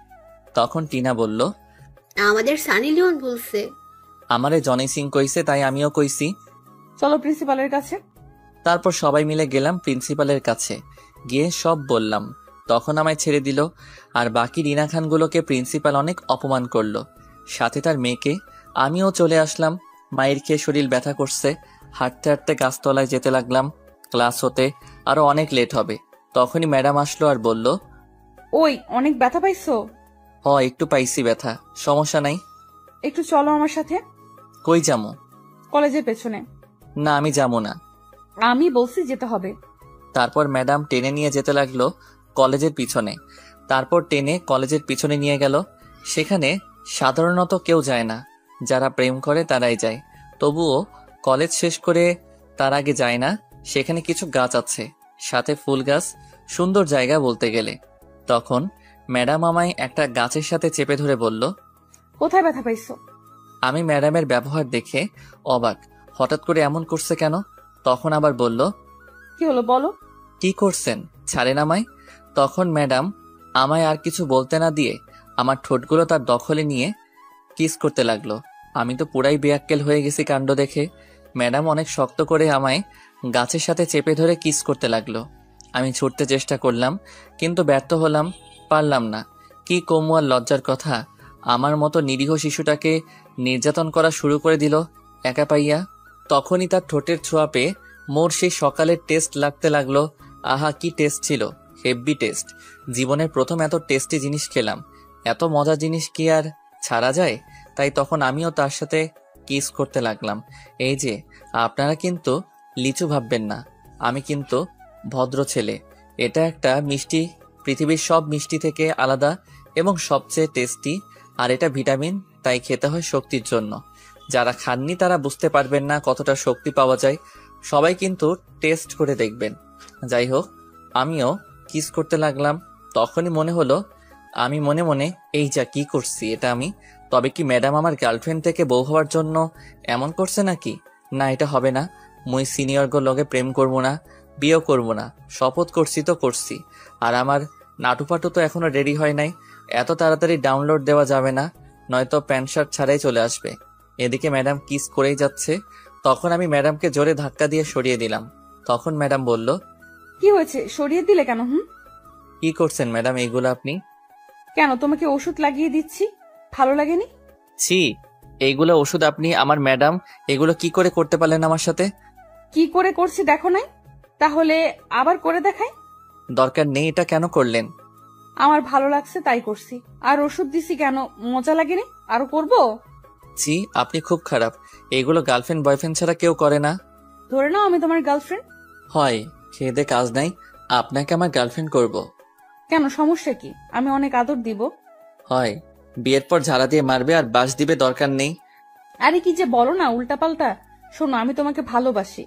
তখন টিনা বলল, আমাদের সানি লিওন বলছে। আমারে জনি সিং কইছে, তাই আমিও কইছি। চলো প্রিন্সিপালের কাছে। তারপর সবাই মিলে গেলাম প্রিন্সিপালের কাছে, গিয়ে সব বললাম। তখন আমায় ছেড়ে দিল। আর বাকি রিনা খানগুলোকে প্রিন্সিপাল অনেক অপমান করলো, সাথে তার মেয়েকে। আমিও চলে আসলাম। মায়ের খেয়ে শরীর ব্যথা করছে। হাঁটতে হাঁটতে গাছতলায় যেতে লাগলাম। ক্লাস হতে আরো অনেক লেট হবে। তখনই ম্যাডাম আসলো আর বলল, ওই অনেক ব্যথা পাইছো? একটু পাইছি ব্যথা, সমস্যা নাই। একটু চলো আমার সাথে। কই যামু? কলেজের পেছনে। না, আমি যাবো না। আমি বলছি যেতে হবে। তারপর ম্যাডাম টেনে নিয়ে যেতে লাগলো কলেজের পিছনে। তারপর টেনে কলেজের পিছনে নিয়ে গেল। সেখানে সাধারণত কেউ যায় না, যারা প্রেম করে তারাই যায়। তবুও কলেজ শেষ করে তার আগে যায় না। সেখানে কিছু গাছ আছে, সাথে ফুল গাছ, সুন্দর জায়গা বলতে গেলে। তখন ম্যাডাম আমায় একটা গাছের সাথে চেপে ধরে বলল, কোথায় ব্যথা পাইছো? আমি ম্যাডামের ব্যবহার দেখে অবাক, হঠাৎ করে এমন করছে কেন? তখন আবার বলল, কি হলো বলো। কি করছেন, ছাড়েন আমায়। তখন ম্যাডাম আমায় আর কিছু বলতে না দিয়ে আমার ঠোঁটগুলো তার দখলে নিয়ে কিস করতে লাগলো। আমি তো পুরাই বেয়াক্কেল হয়ে গেছি কাণ্ড দেখে। ম্যাডাম অনেক শক্ত করে আমায় গাছের সাথে চেপে ধরে কিস করতে লাগলো। আমি ছুটতে চেষ্টা করলাম, কিন্তু ব্যর্থ হলাম, পারলাম না। কি কমু আর লজ্জার কথা, আমার মতো নিরীহ শিশুটাকে নির্যাতন করা শুরু করে দিল একা পাইয়া। তখনই তার ঠোঁটের ছোঁয়া পেয়ে মোর সেই সকালের টেস্ট লাগতে লাগলো। আহা, কি টেস্ট ছিল, হেভি টেস্ট। জীবনের প্রথম এত টেস্টি জিনিস খেলাম। এত মজার জিনিস কি আর ছাড়া যায়? তাই তখন আমিও তার সাথে কিস করতে লাগলাম। এই যে, আপনারা কিন্তু লিচু ভাববেন না, আমি কিন্তু ভদ্র ছেলে। এটা একটা মিষ্টি, পৃথিবীর সব মিষ্টি থেকে আলাদা এবং সবচেয়ে টেস্টি। আর এটা ভিটামিন, তাই খেতে হয় শক্তির জন্য। যারা খাননি তারা বুঝতে পারবেন না কতটা শক্তি পাওয়া যায়। সবাই কিন্তু টেস্ট করে দেখবেন। যাই হোক, আমিও কিস করতে লাগলাম। তখনই মনে হলো, আমি মনে মনে, এই যা কি করছি এটা আমি। তবে কি ম্যাডাম আমার গার্লফ্রেন্ড থেকে বউ হওয়ার জন্য এমন করছে নাকি? না, এটা হবে না। মুই সিনিয়র লগে প্রেম করব না, বিয়েও করব না। শপথ করছি তো করছি। আর আমার নাটুপাটু তো এখনো রেডি হয় নাই। এত তাড়াতাড়ি ডাউনলোড দেওয়া যাবে না, নয়তো প্যান্ট শার্ট ছাড়াই চলে আসবে। এদিকে ম্যাডাম কিস করেই যাচ্ছে। তখন আমি ম্যাডামকে জোরে ধাক্কা দিয়ে সরিয়ে দিলাম। তখন ম্যাডাম বলল, কি হয়েছে, সরিয়ে দিলে কেন? কি করছেন ম্যাডাম এইগুলো আপনি? কেন, তোমাকে ওষুধ লাগিয়ে দিচ্ছি, ভালো লাগেনি? ছি, এইগুলো ওষুধ আপনি? আমার ম্যাডাম এগুলো কি করে করতে পারলেন আমার সাথে? কি করে করছি দেখো নাই? তাহলে আবার করে দেখাই? দরকার নেই, এটা কেন করলেন? আমার ভালো লাগছে তাই করছি। আর ওষুধ দিছি কেন, মজা লাগেনি? আরো করব? ছি, আপনি খুব খারাপ। এইগুলো গার্লফ্রেন্ড বয়ফ্রেন্ড ছাড়া কেউ করে না। ধরে নাও আমি তোমার গার্লফ্রেন্ড। হয়, খেয়ে দে কাজ নাই, আপনাকে আমার গার্লফ্রেন্ড করব। কেন, সমস্যা কি? আমি অনেক আদর দিব। হয়, বিয়ের পর ঝাড়া দিয়ে মারবে আর বাস দিবে, দরকার নেই। আরে কি যে বলো না উল্টাপাল্টা। শোনো, আমি তোমাকে ভালোবাসি।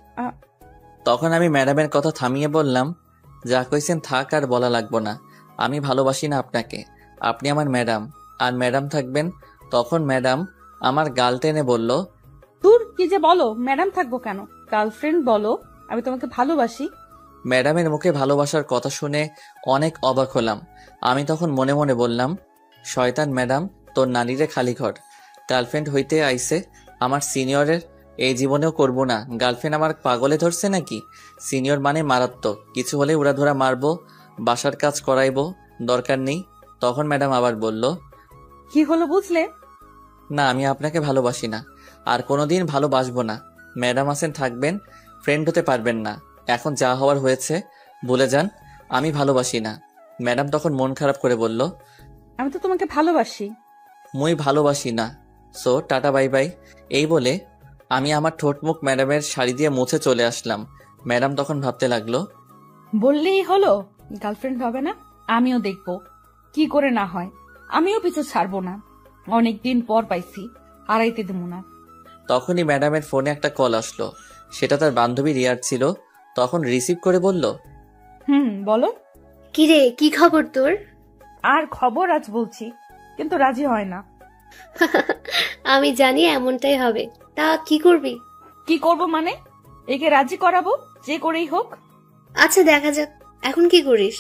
তখন আমি ম্যাডামের কথা থামিয়ে বললাম, যা কইছেন থাক, আর বলা লাগবো না। আমি ভালোবাসি না আপনাকে, আপনি আমার ম্যাডাম, আর ম্যাডাম থাকবেন। তখন ম্যাডাম আমার গাল টেনে বলল, দূর, কি যে বলো, ম্যাডাম থাকবো কেন, গার্লফ্রেন্ড বলো। আমি তোমাকে ভালোবাসি। ম্যাডামের মুখে ভালোবাসার কথা শুনে অনেক অবাক হলাম। আমি তখন মনে মনে বললাম, শয়তান ম্যাডাম, তোর নানিরে খালি ঘর। গার্লফ্রেন্ড হইতে আইছে আমার সিনিয়রের, এই জীবনেও করব না। গার্লফ্রেন্ড আমার পাগলে ধরছে নাকি? সিনিয়র মানে মারাত্মক, কিছু হলে উড়াধুরা মারবো, বাসার কাজ করাইবো, দরকার নেই। তখন ম্যাডাম আবার বলল, কি হলো বুঝলে? না, আমি আপনাকে ভালোবাসি না, আর কোনোদিন ভালোবাসবো না। ম্যাডাম আছেন, থাকবেন, ফ্রেন্ড হতে পারবেন না। এখন যা হওয়ার হয়েছে, ভুলে যান, আমি ভালোবাসি না। ম্যাডাম তখন মন খারাপ করে বলল, আমি তো তোমাকে ভালোবাসি। মুই ভালোবাসি না, সো টাটা বাই বাই। এই বলে আমি আমার ঠোঁট মুখ ম্যাডামের শাড়ি দিয়ে মুছে চলে আসলাম। ম্যাডাম তখন ভাবতে লাগলো, বললেই হলো গার্লফ্রেন্ড হবে না? আমিও দেখবো কি করে না হয়, আমিও পিছু ছাড়বো না। অনেকদিন পর পাইছি, হারাইতে দেবো না। তখনই ম্যাডামের ফোনে একটা কল আসলো। সেটা তার বান্ধবী রিয়ার ছিল। তখন রিসিভ করে বলল, বলো। কিরে, কি খবর তোর? আর খবর আজ বলছি, কিন্তু রাজি হয় না। আমি জানি এমনটাই হবে। তা কি করবি? কি করব মানে? একে রাজি করাবো, যে করেই হোক। আচ্ছা, দেখা যাক। এখন কি করিস?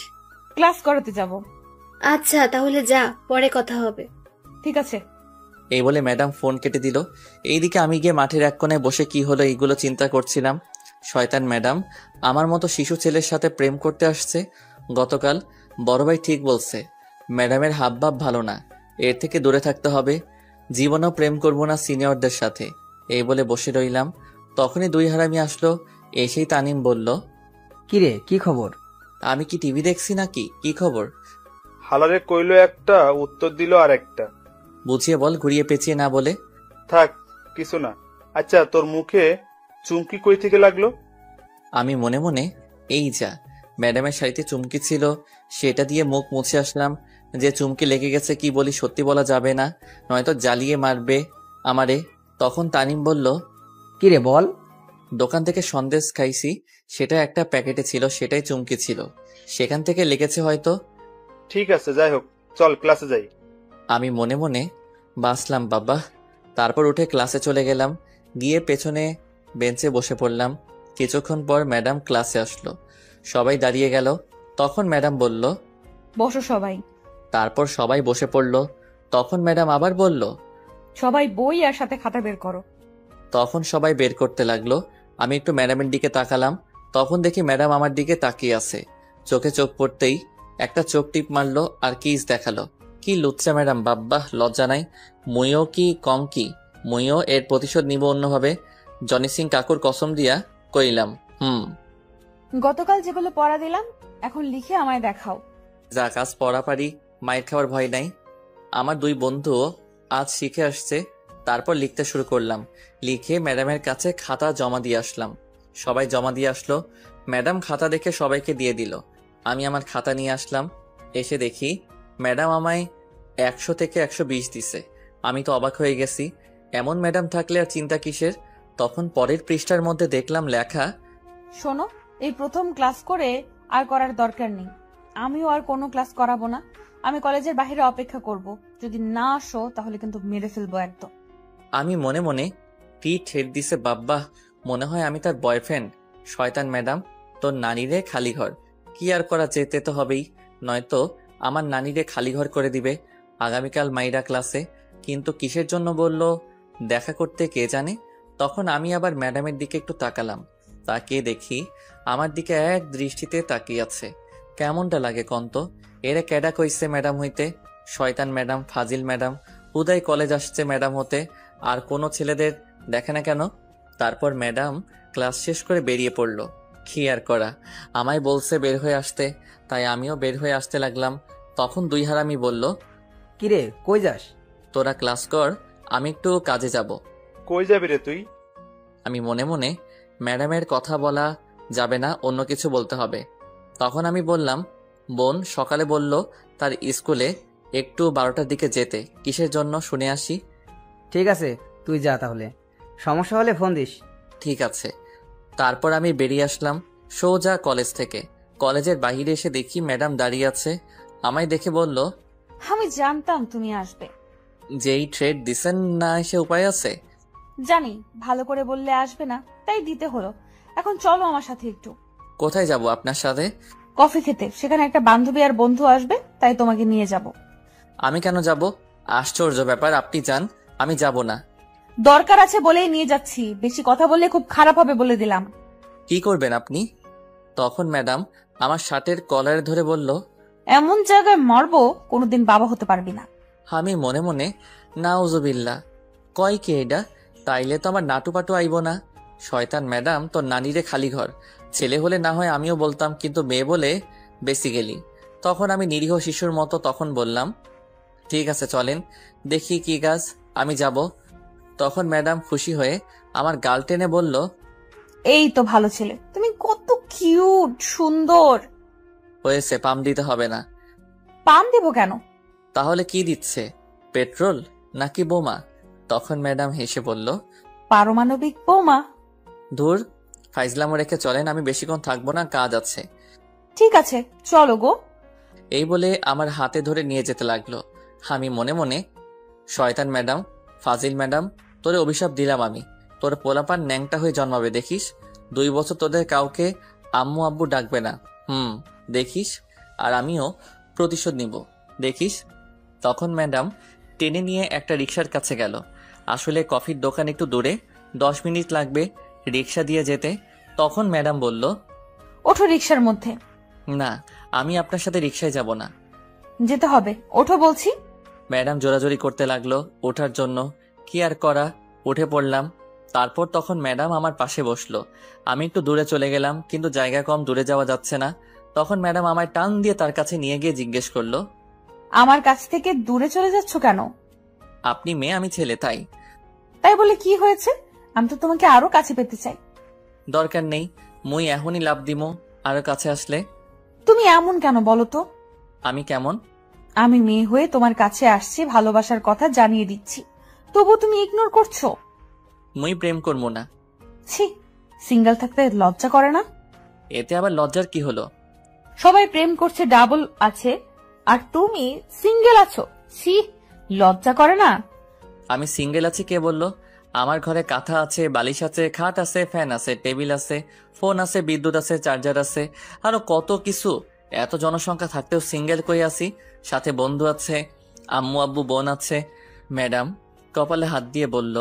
ক্লাস করাতে যাব। আচ্ছা, তাহলে যা, পরে কথা হবে। ঠিক আছে। এই বলে ম্যাডাম ফোন কেটে দিল। এইদিকে আমি গিয়ে মাঠের এক কোণায় বসে কি হলো এইগুলো চিন্তা করছিলাম। শয়তান ম্যাডাম আমার মতো শিশু ছেলের সাথে প্রেম করতে আসছে। গতকাল বড় ভাই ঠিক বলছে, ম্যাডামের হাবভাব ভালো না, এর থেকে দূরে থাকতে হবে। জীবনেও প্রেম করব না সিনিয়রদের সাথে। এই বলে বসে রইলাম। তখনই দুই হারামি আসলো। এসেই তানিম বলল, কিরে, কি খবর? আমি কি টিভি দেখছি নাকি? কি খবর? হালারে কইলো একটা, উত্তর দিল আর একটা। বুঝিয়ে বল, ঘুরিয়ে পেঁচিয়ে না বলে। থাক, কিছু না। আচ্ছা, তোর মুখে চুমকি কই থেকে লাগলো? আমি মনে মনে, এই যা, ম্যাডামের শাড়িতে চুমকি ছিল, সেটা দিয়ে মুখ মুছে আসলাম। যে চুমকি লেগে গেছে কি বলি, সত্যি বলা যাবে না, নয়তো জ্বালিয়ে মারবে আমারে। তখন তানিম বলল, কিরে বল। দোকান থেকে সন্দেশ খাইছি, সেটা একটা প্যাকেটে ছিল, সেটাই চুমকি ছিল, সেখান থেকে লেগেছে হয়তো। ঠিক আছে, যাই হোক, চল ক্লাসে যাই। আমি মনে মনে বাসলাম বাবা। তারপর উঠে ক্লাসে চলে গেলাম। গিয়ে পেছনে বেঞ্চে বসে পড়লাম। কিছুক্ষণ পর ম্যাডাম ক্লাসে আসলো। সবাই দাঁড়িয়ে গেল। তখন ম্যাডাম বলল, বসো সবাই। তারপর সবাই বসে পড়ল। তখন ম্যাডাম আবার বলল, সবাই বই আর সাথে খাতা বের করো। তখন সবাই বের করতে লাগলো। আমি একটু ম্যাডামের দিকে তাকালাম। তখন দেখি ম্যাডাম আমার দিকে তাকিয়ে আছে। চোখে চোখ পড়তেই একটা চোখ টিপ মারলো আর কিস দেখালো। কি লুচ্চা ম্যাডাম, বাব্বা, লজ্জা নাই। মুইও কি কম কি? মুইও এর প্রতিশোধ নিব অন্যভাবে। জনি সিং কাকুর কসম দিয়া কইলাম। গতকাল যেগুলো পড়া দিলাম, এখন লিখে আমায় দেখাও। যা কাজ পড়া পারি, মায়ের খাওয়ার ভয় নাই। আমার দুই বন্ধুও আজ শিখে আসছে। তারপর লিখতে শুরু করলাম। লিখে ম্যাডামের কাছে খাতা জমা দিয়ে আসলাম। সবাই জমা দিয়ে আসলো। ম্যাডাম খাতা দেখে সবাইকে দিয়ে দিল। আমি আমার খাতা নিয়ে আসলাম। এসে দেখি ম্যাডাম আমায় 100 থেকে 120 দিছে। আমি তো অবাক হয়ে গেছি। এমন ম্যাডাম থাকলে আর চিন্তা কিসের। তখন পরের পৃষ্ঠার মধ্যে দেখলাম লেখা, শোনো, এই প্রথম ক্লাস করে আর করার দরকার নেই। আমিও আর কোনো ক্লাস করাবো না। আমি কলেজের বাইরে অপেক্ষা করব। যদি না আসো তাহলে কিন্তু মেরে ফেলবো একদম। আমি মনে মনে, কি ঠেট দিছে বাব্বা, মনে হয় আমি তার বয়ফ্রেন্ড। শয়তান ম্যাডাম, তোর নানিরে খালি ঘর। কি আর করা, যেতে তো হবেই, নয়তো আমার নানিরে খালি ঘর করে দিবে আগামীকাল মাইরা ক্লাসে। কিন্তু কিসের জন্য বলল দেখা করতে কে জানে। তখন আমি আবার ম্যাডামের দিকে একটু তাকালাম। তাকিয়ে দেখি আমার দিকে এক দৃষ্টিতে তাকিয়ে আছে। কেমনটা লাগে কন্ত? এরা ক্যাডা কইছে ম্যাডাম হইতে? শয়তান ম্যাডাম, ফাজিল ম্যাডাম, হুদাই কলেজ আসছে ম্যাডাম হতে, আর কোনো ছেলেদের দেখে না কেন? তারপর ম্যাডাম ক্লাস শেষ করে বেরিয়ে পড়ল। কি আর করা, আমায় বলছে বের হয়ে আসতে, তাই আমিও বের হয়ে আসতে লাগলাম। তখন দুই হারামি বলল, কিরে, কই যাস? তোরা ক্লাস কর, আমি একটু কাজে যাব। কই যাবি রে তুই? আমি মনে মনে, ম্যাডামের কথা বলা যাবে না, অন্য কিছু বলতে হবে। তখন আমি বললাম, বোন সকালে বলল তার স্কুলে একটু 12টার দিকে যেতে, কিসের জন্য শুনে আসি। ঠিক আছে, তুই যা তাহলে, সমস্যা হলে ফোন দিস। ঠিক আছে। তারপর আমি বেরিয়ে আসলাম সোজা কলেজ থেকে। কলেজের বাইরে এসে দেখি ম্যাডাম দাঁড়িয়ে আছে। আমায় দেখে বলল, আমি জানতাম তুমি আসবে। যেই ট্রেড দিছেন না, এসে উপায় আছে? জানি, ভালো করে বললে আসবে না, তাই দিতে হলো। এখন চলো আমার সাথে একটু। কোথায় যাব আপনার সাথে? কফি খেতে। সেখানে একটা বান্ধবী আর বন্ধু আসবে, তাই তোমাকে নিয়ে যাব। আমি কেন যাব? আশ্চর্য ব্যাপার, আপনি যান, আমি যাব না। দরকার আছে বলেই নিয়ে যাচ্ছি। বেশি কথা বললে খুব খারাপ হবে বলে দিলাম। কি করবেন আপনি? তখন ম্যাডাম আমার শার্টের কলারে ধরে বলল, এমন জায়গায় মারবো কোনোদিন বাবা হতে পারবি না। আমি মনে মনে, নাউজুবিল্লাহ, কয় কি এটা? তাইলে তো আমার নাটু পাটু আইব না। শয়তান ম্যাডাম, তোর নানিরে খালি ঘর। ছেলে হলে না হয় আমিও বলতাম, কিন্তু মেয়ে বলে বেসিক্যালি। তখন আমি নিরীহ শিশুর মতো তখন বললাম, ঠিক আছে চলেন, দেখি কি কাজ, আমি যাব। তখন ম্যাডাম খুশি হয়ে আমার গাল টেনে বলল, এই তো ভালো ছেলে, তুমি কত কিউট, সুন্দর। হয়েছে, পাম দিতে হবে না। পাম দেবো কেন? তাহলে কি দিচ্ছে? পেট্রোল? নাকি বোমা? তখন ম্যাডাম হেসে বলল, পারমাণবিক বোমা। ধুর, ফাইজলামো রেখে চলেন, আমি বেশিক্ষণ থাকবো না, কাজ আছে। ঠিক আছে, চলো গো। এই বলে আমার হাতে ধরে নিয়ে যেতে লাগলো। আমি মনে মনে, শয়তান ম্যাডাম, ফাজিল ম্যাডাম, তোরে অভিশাপ দিলাম আমি। তোর পোলাপান ন্যাংটা হয়ে জন্মাবে দেখিস। 2 বছর তোদের কাউকে আম্মু আব্বু ডাকবে না। দেখিস। আর আমিও প্রতিশোধ নিব, দেখিস। তখন ম্যাডাম টেনে নিয়ে একটা রিক্সার কাছে গেল। আসলে কফির দোকান একটু দূরে, 10 মিনিট লাগবে রিক্সা দিয়ে যেতে। তখন ম্যাডাম বলল, ওঠো রিক্সার মধ্যে। না, আমি আপনার সাথে রিক্সায় যাব না। যেতে হবে, ওঠো বলছি। ম্যাডাম জোরাজোরি করতে লাগলো ওঠার জন্য। কি আর করা, উঠে পড়লাম। তারপর তখন ম্যাডাম আমার পাশে বসলো। আমি একটু দূরে চলে গেলাম, কিন্তু জায়গা কম, দূরে যাওয়া যাচ্ছে না। তখন ম্যাডাম আমায় টান দিয়ে তার কাছে নিয়ে গিয়ে জিজ্ঞেস করলো, আমার কাছ থেকে দূরে চলে যাচ্ছ কেন? আপনি মেয়ে, আমি ছেলে, তাই। তাই বলে কি হয়েছে? আমি তো তোমাকে আরো কাছে পেতে চাই। দরকার নেই, মুই এখনই লাভ দিমো আরো কাছে আসলে। তুমি এমন কেন বলো তো? আমি কেমন? আমি মেয়ে হয়ে তোমার কাছে আসছি, ভালোবাসার কথা জানিয়ে দিচ্ছি, তবু তুমি ইগনোর করছো। মুই প্রেম করবো না। ছি, সিঙ্গেল থাকতে লজ্জা করে না? এতে আবার লজ্জার কি হলো? সবাই প্রেম করছে, ডাবল আছে, আর তুমি সিঙ্গেল আছো। ছি, লজ্জা করে না? আমি সিঙ্গেল আছি কে বললো? আমার ঘরে কাঁথা আছে, বালিশ আছে, খাট আছে, ফ্যান আছে, টেবিল আছে, ফোন আছে, বিদ্যুৎ আছে, চার্জার আছে, আরো কত কিছু। এত জনসংখ্যা থাকতেও সিঙ্গেল কই আছি। সাথে বন্ধু আছে, আম্মু আব্বু বোন আছে। ম্যাডাম কপালে হাত দিয়ে বলল,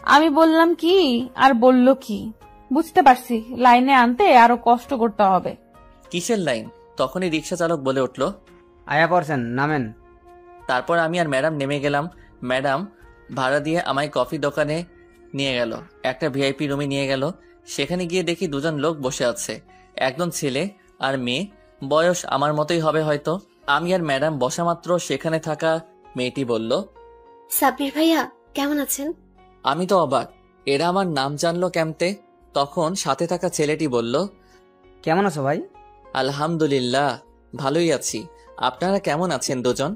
আমি বললাম কি আর বলল কি? বুঝতে পারছি, লাইনে আনতে আরো কষ্ট করতে হবে। কিসের লাইন? তখনই রিক্সা চালক বলে উঠল, আয়া পড়ছেন, নামেন। তারপর আমি আর ম্যাডাম নেমে গেলাম। ম্যাডাম ভাড়া দিয়ে আমায় কফি দোকানে নিয়ে গেল, একটা ভিআইপি রুমে নিয়ে গেল। সেখানে গিয়ে দেখি 2 জন লোক বসে আছে, একজন ছেলে আর মেয়ে, বয়স আমার মতোই হবে হয়তো। আমি আর ম্যাডাম বসা মাত্র সেখানে থাকা মেয়েটি বলল, সাব্বির ভাইয়া কেমন আছেন? আমি তো অবাক, এরা আমার নাম জানলো কেমতে? তখন সাথে থাকা ছেলেটি বলল, কেমন আছো ভাই? আলহামদুলিল্লাহ, ভালোই আছি। আপনারা কেমন আছেন দুজন?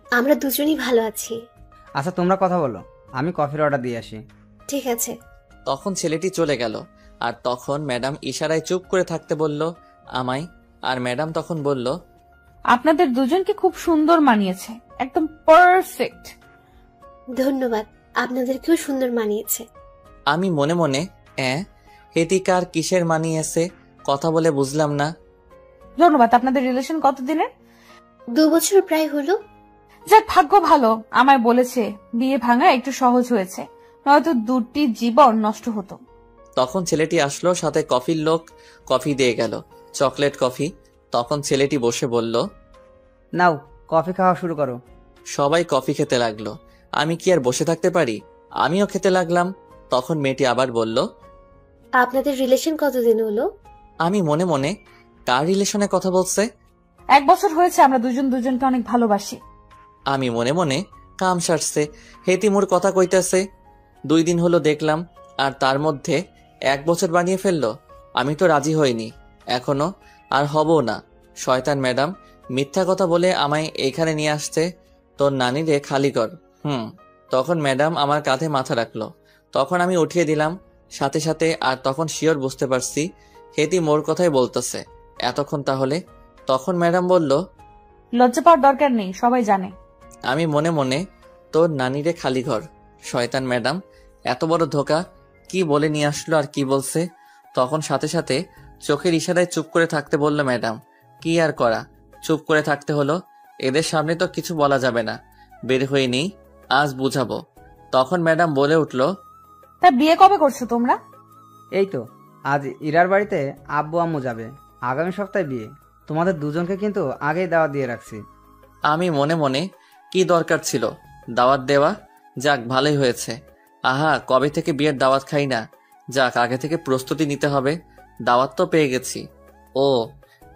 আমরা দুজনই ভালো আছি। আচ্ছা তোমরা কথা বলো, আমি কফির অর্ডার দিয়ে আসি। ঠিক আছে। তখন ছেলেটি চলে গেল। আর তখন ম্যাডাম ইশারায় চুপ করে থাকতে বলল আমায়। আর ম্যাডাম তখন বলল, আপনাদের দুজনকে খুব সুন্দর মানিয়েছে, একদম পারফেক্ট। ধন্যবাদ, আপনাদেরকেও সুন্দর মানিয়েছে। আমি মনে মনে, হেতিকার কিসের মানিয়েছে, কথা বলে বুঝলাম না। ধন্যবাদ। আপনাদের রিলেশন কতদিনের? 2 বছর প্রায় হলো। যাক, ভাগ্য ভালো, আমায় বলেছে বিয়ে ভাঙা একটু সহজ হয়েছে, নয়তো 2টি জীবন নষ্ট হতো। তখন ছেলেটি আসলো, সাথে কফির লোক কফি দিয়ে গেল, চকলেট কফি। তখন ছেলেটি বসে বলল, নাও কফি খাওয়া শুরু করো। সবাই কফি খেতে লাগলো। আমি কি আর বসে থাকতে পারি? আমিও খেতে লাগলাম। তখন মেয়েটি আবার বলল, আপনাদের রিলেশন কতদিন হলো? আমি মনে মনে, কার রিলেশনে কথা বলছে? 1 বছর হয়েছে আমরা দুজন দুজনকে অনেক ভালোবাসি। আমি মনে মনে, কাম সারছে, হেতিমুর কথা কইতেছে। 2 দিন হলো দেখলাম, আর তার মধ্যে 1 বছর বানিয়ে ফেললো। আমি তো রাজি হইনি এখনো, আর হবও না। শয়তান ম্যাডাম মিথ্যা কথা বলে আমায় এখানে নিয়ে আসছে। তোর নানিরে খালি কর। তখন ম্যাডাম আমার কাঁধে মাথা রাখলো। তখন আমি উঠিয়ে দিলাম সাথে সাথে। আর তখন শিওর বুঝতে পারছি হেতি মোর কথাই বলতেছে এতক্ষণ তাহলে। তখন ম্যাডাম বলল, লজ্জা পাওয়ার দরকার নেই, সবাই জানে। আমি মনে মনে, তোর নানিরে খালি ঘর। শয়তান ম্যাডাম এত বড় ধোকা, কি বলে নিয়ে আসলো আর কি বলছে। তখন সাথে সাথে চোখের ইশারায় চুপ করে থাকতে বলল ম্যাডাম। কি আর করা, চুপ করে থাকতে হলো। এদের সামনে তো কিছু বলা যাবে না, বের হয়ে নেই, আজ বুঝাবো। তখন ম্যাডাম বলে উঠল, তা বিয়ে কবে করছো তোমরা? এই তো আজ ইরার বাড়িতে আব্বু আম্মু যাবে, আগামী সপ্তাহে বিয়ে। তোমাদের দুজনকে কিন্তু আগেই দাওয়াত দিয়ে রাখছি। আমি মনে মনে, কি দরকার ছিল দাওয়াত দেওয়া? যাক, ভালোই হয়েছে। আহা, কবে থেকে বিয়ের দাওয়াত খাই না। যাক, আগে থেকে প্রস্তুতি নিতে হবে। দাওয়াত তো পেয়ে গেছি। ও,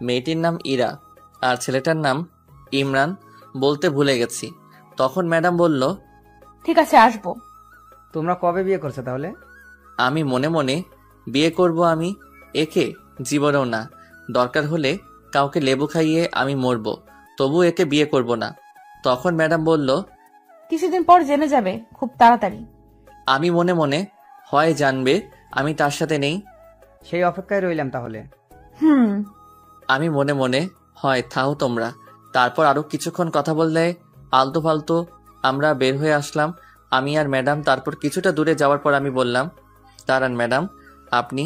মেয়েটির নাম ইরা আর ছেলেটার নাম ইমরান, বলতে ভুলে গেছি। তখন ম্যাডাম বলল, ঠিক আছে, আসবো। তোমরা কবে বিয়ে করছো তাহলে? আমি মনে মনে, বিয়ে করব আমি? একে জীবনেও না। দরকার হলে কাউকে লেবু খাইয়ে আমি মরবো, তবু একে বিয়ে করব না। তখন ম্যাডাম বলল, কিছুদিন পর জেনে যাবে খুব তাড়াতাড়ি। আমি মনে মনে, হয় জানবে আমি তার সাথে নেই। সেই অপেক্ষায় রইলাম তাহলে। হুম। আমি মনে মনে, হয় থাও তোমরা। তারপর আরো কিছুক্ষণ কথা বললে আলতু ফালতু আমরা বের হয়ে আসলাম, আমি আর ম্যাডাম। তারপর কিছুটা দূরে যাওয়ার পর আমি বললাম, দাঁড়ান ম্যাডাম, আপনি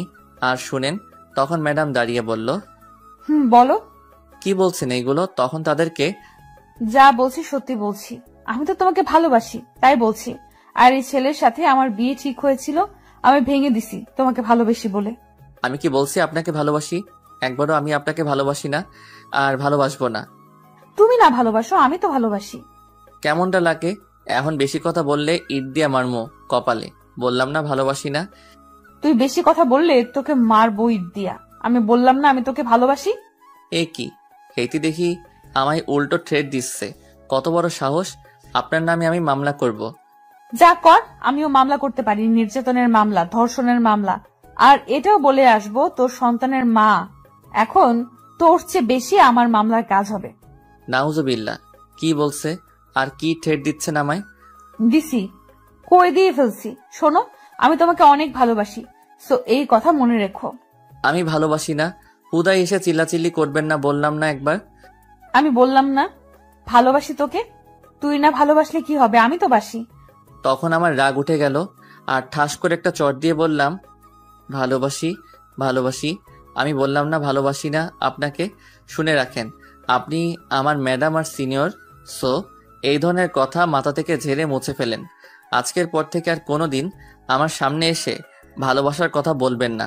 আর শুনেন। তখন ম্যাডাম দাঁড়িয়ে বলল, বলো। কি বলছেন এইগুলো? তখন তাদেরকে, যা বলছি সত্যি বলছি, আমি তো তোমাকে ভালোবাসি তাই বলছি। আর এই ছেলের সাথে আমার বিয়ে ঠিক হয়েছিল, আমি ভেঙে দিছি তোমাকে ভালোবেসি বলে। আমি কি বলছি আপনাকে ভালোবাসি? একবারও আমি আপনাকে ভালোবাসি না, আর ভালোবাসবো না। তুমি না ভালোবাসো, আমি তো ভালোবাসি। কেমনটা লাগে? এখন বেশি কথা বললে ইট দিয়া মারমো কপালে। বললাম না ভালোবাসি না। তুই বেশি কথা বললে তোকে মারবো ইট দিয়া। আমি বললাম না আমি তোকে ভালোবাসি। এ কি, হেইতি দেখি আমায় উল্টো থ্রেট দিচ্ছে। কত বড় সাহস! আপনার নামে আমি মামলা করব। যা কর, আমিও মামলা করতে পারি, নির্যাতনের মামলা, ধর্ষণের মামলা। আর এটাও বলে আসবো তোর সন্তানের মা। এখন তোর চেয়ে বেশি আমার মামলার কাজ হবে। নাউজুবিল্লাহ, কি বলছে? আর কি থ্রেট দিচ্ছেন আমায়? দিছি, কই দিয়ে ফেলছি। শোনো, আমি তোমাকে অনেক ভালোবাসি, সো এই কথা মনে রেখো। আমি ভালোবাসি না, হুদাই এসে চিল্লাচিল্লি করবেন না, বললাম না একবার? আমি বললাম না ভালোবাসি তোকে? তুই না ভালোবাসলে কি হবে, আমি তো বাসি। তখন আমার রাগ উঠে গেল আর ঠাস করে একটা চট দিয়ে বললাম, ভালোবাসি ভালোবাসি। আমি বললাম না ভালোবাসি না আপনাকে। শুনে রাখেন, আপনি আমার ম্যাডাম আর সিনিয়র, সো এই ধরনের কথা মাথা থেকে ঝেড়ে মুছে ফেলেন। আজকের পর থেকে আর কোনোদিন আমার সামনে এসে ভালোবাসার কথা বলবেন না।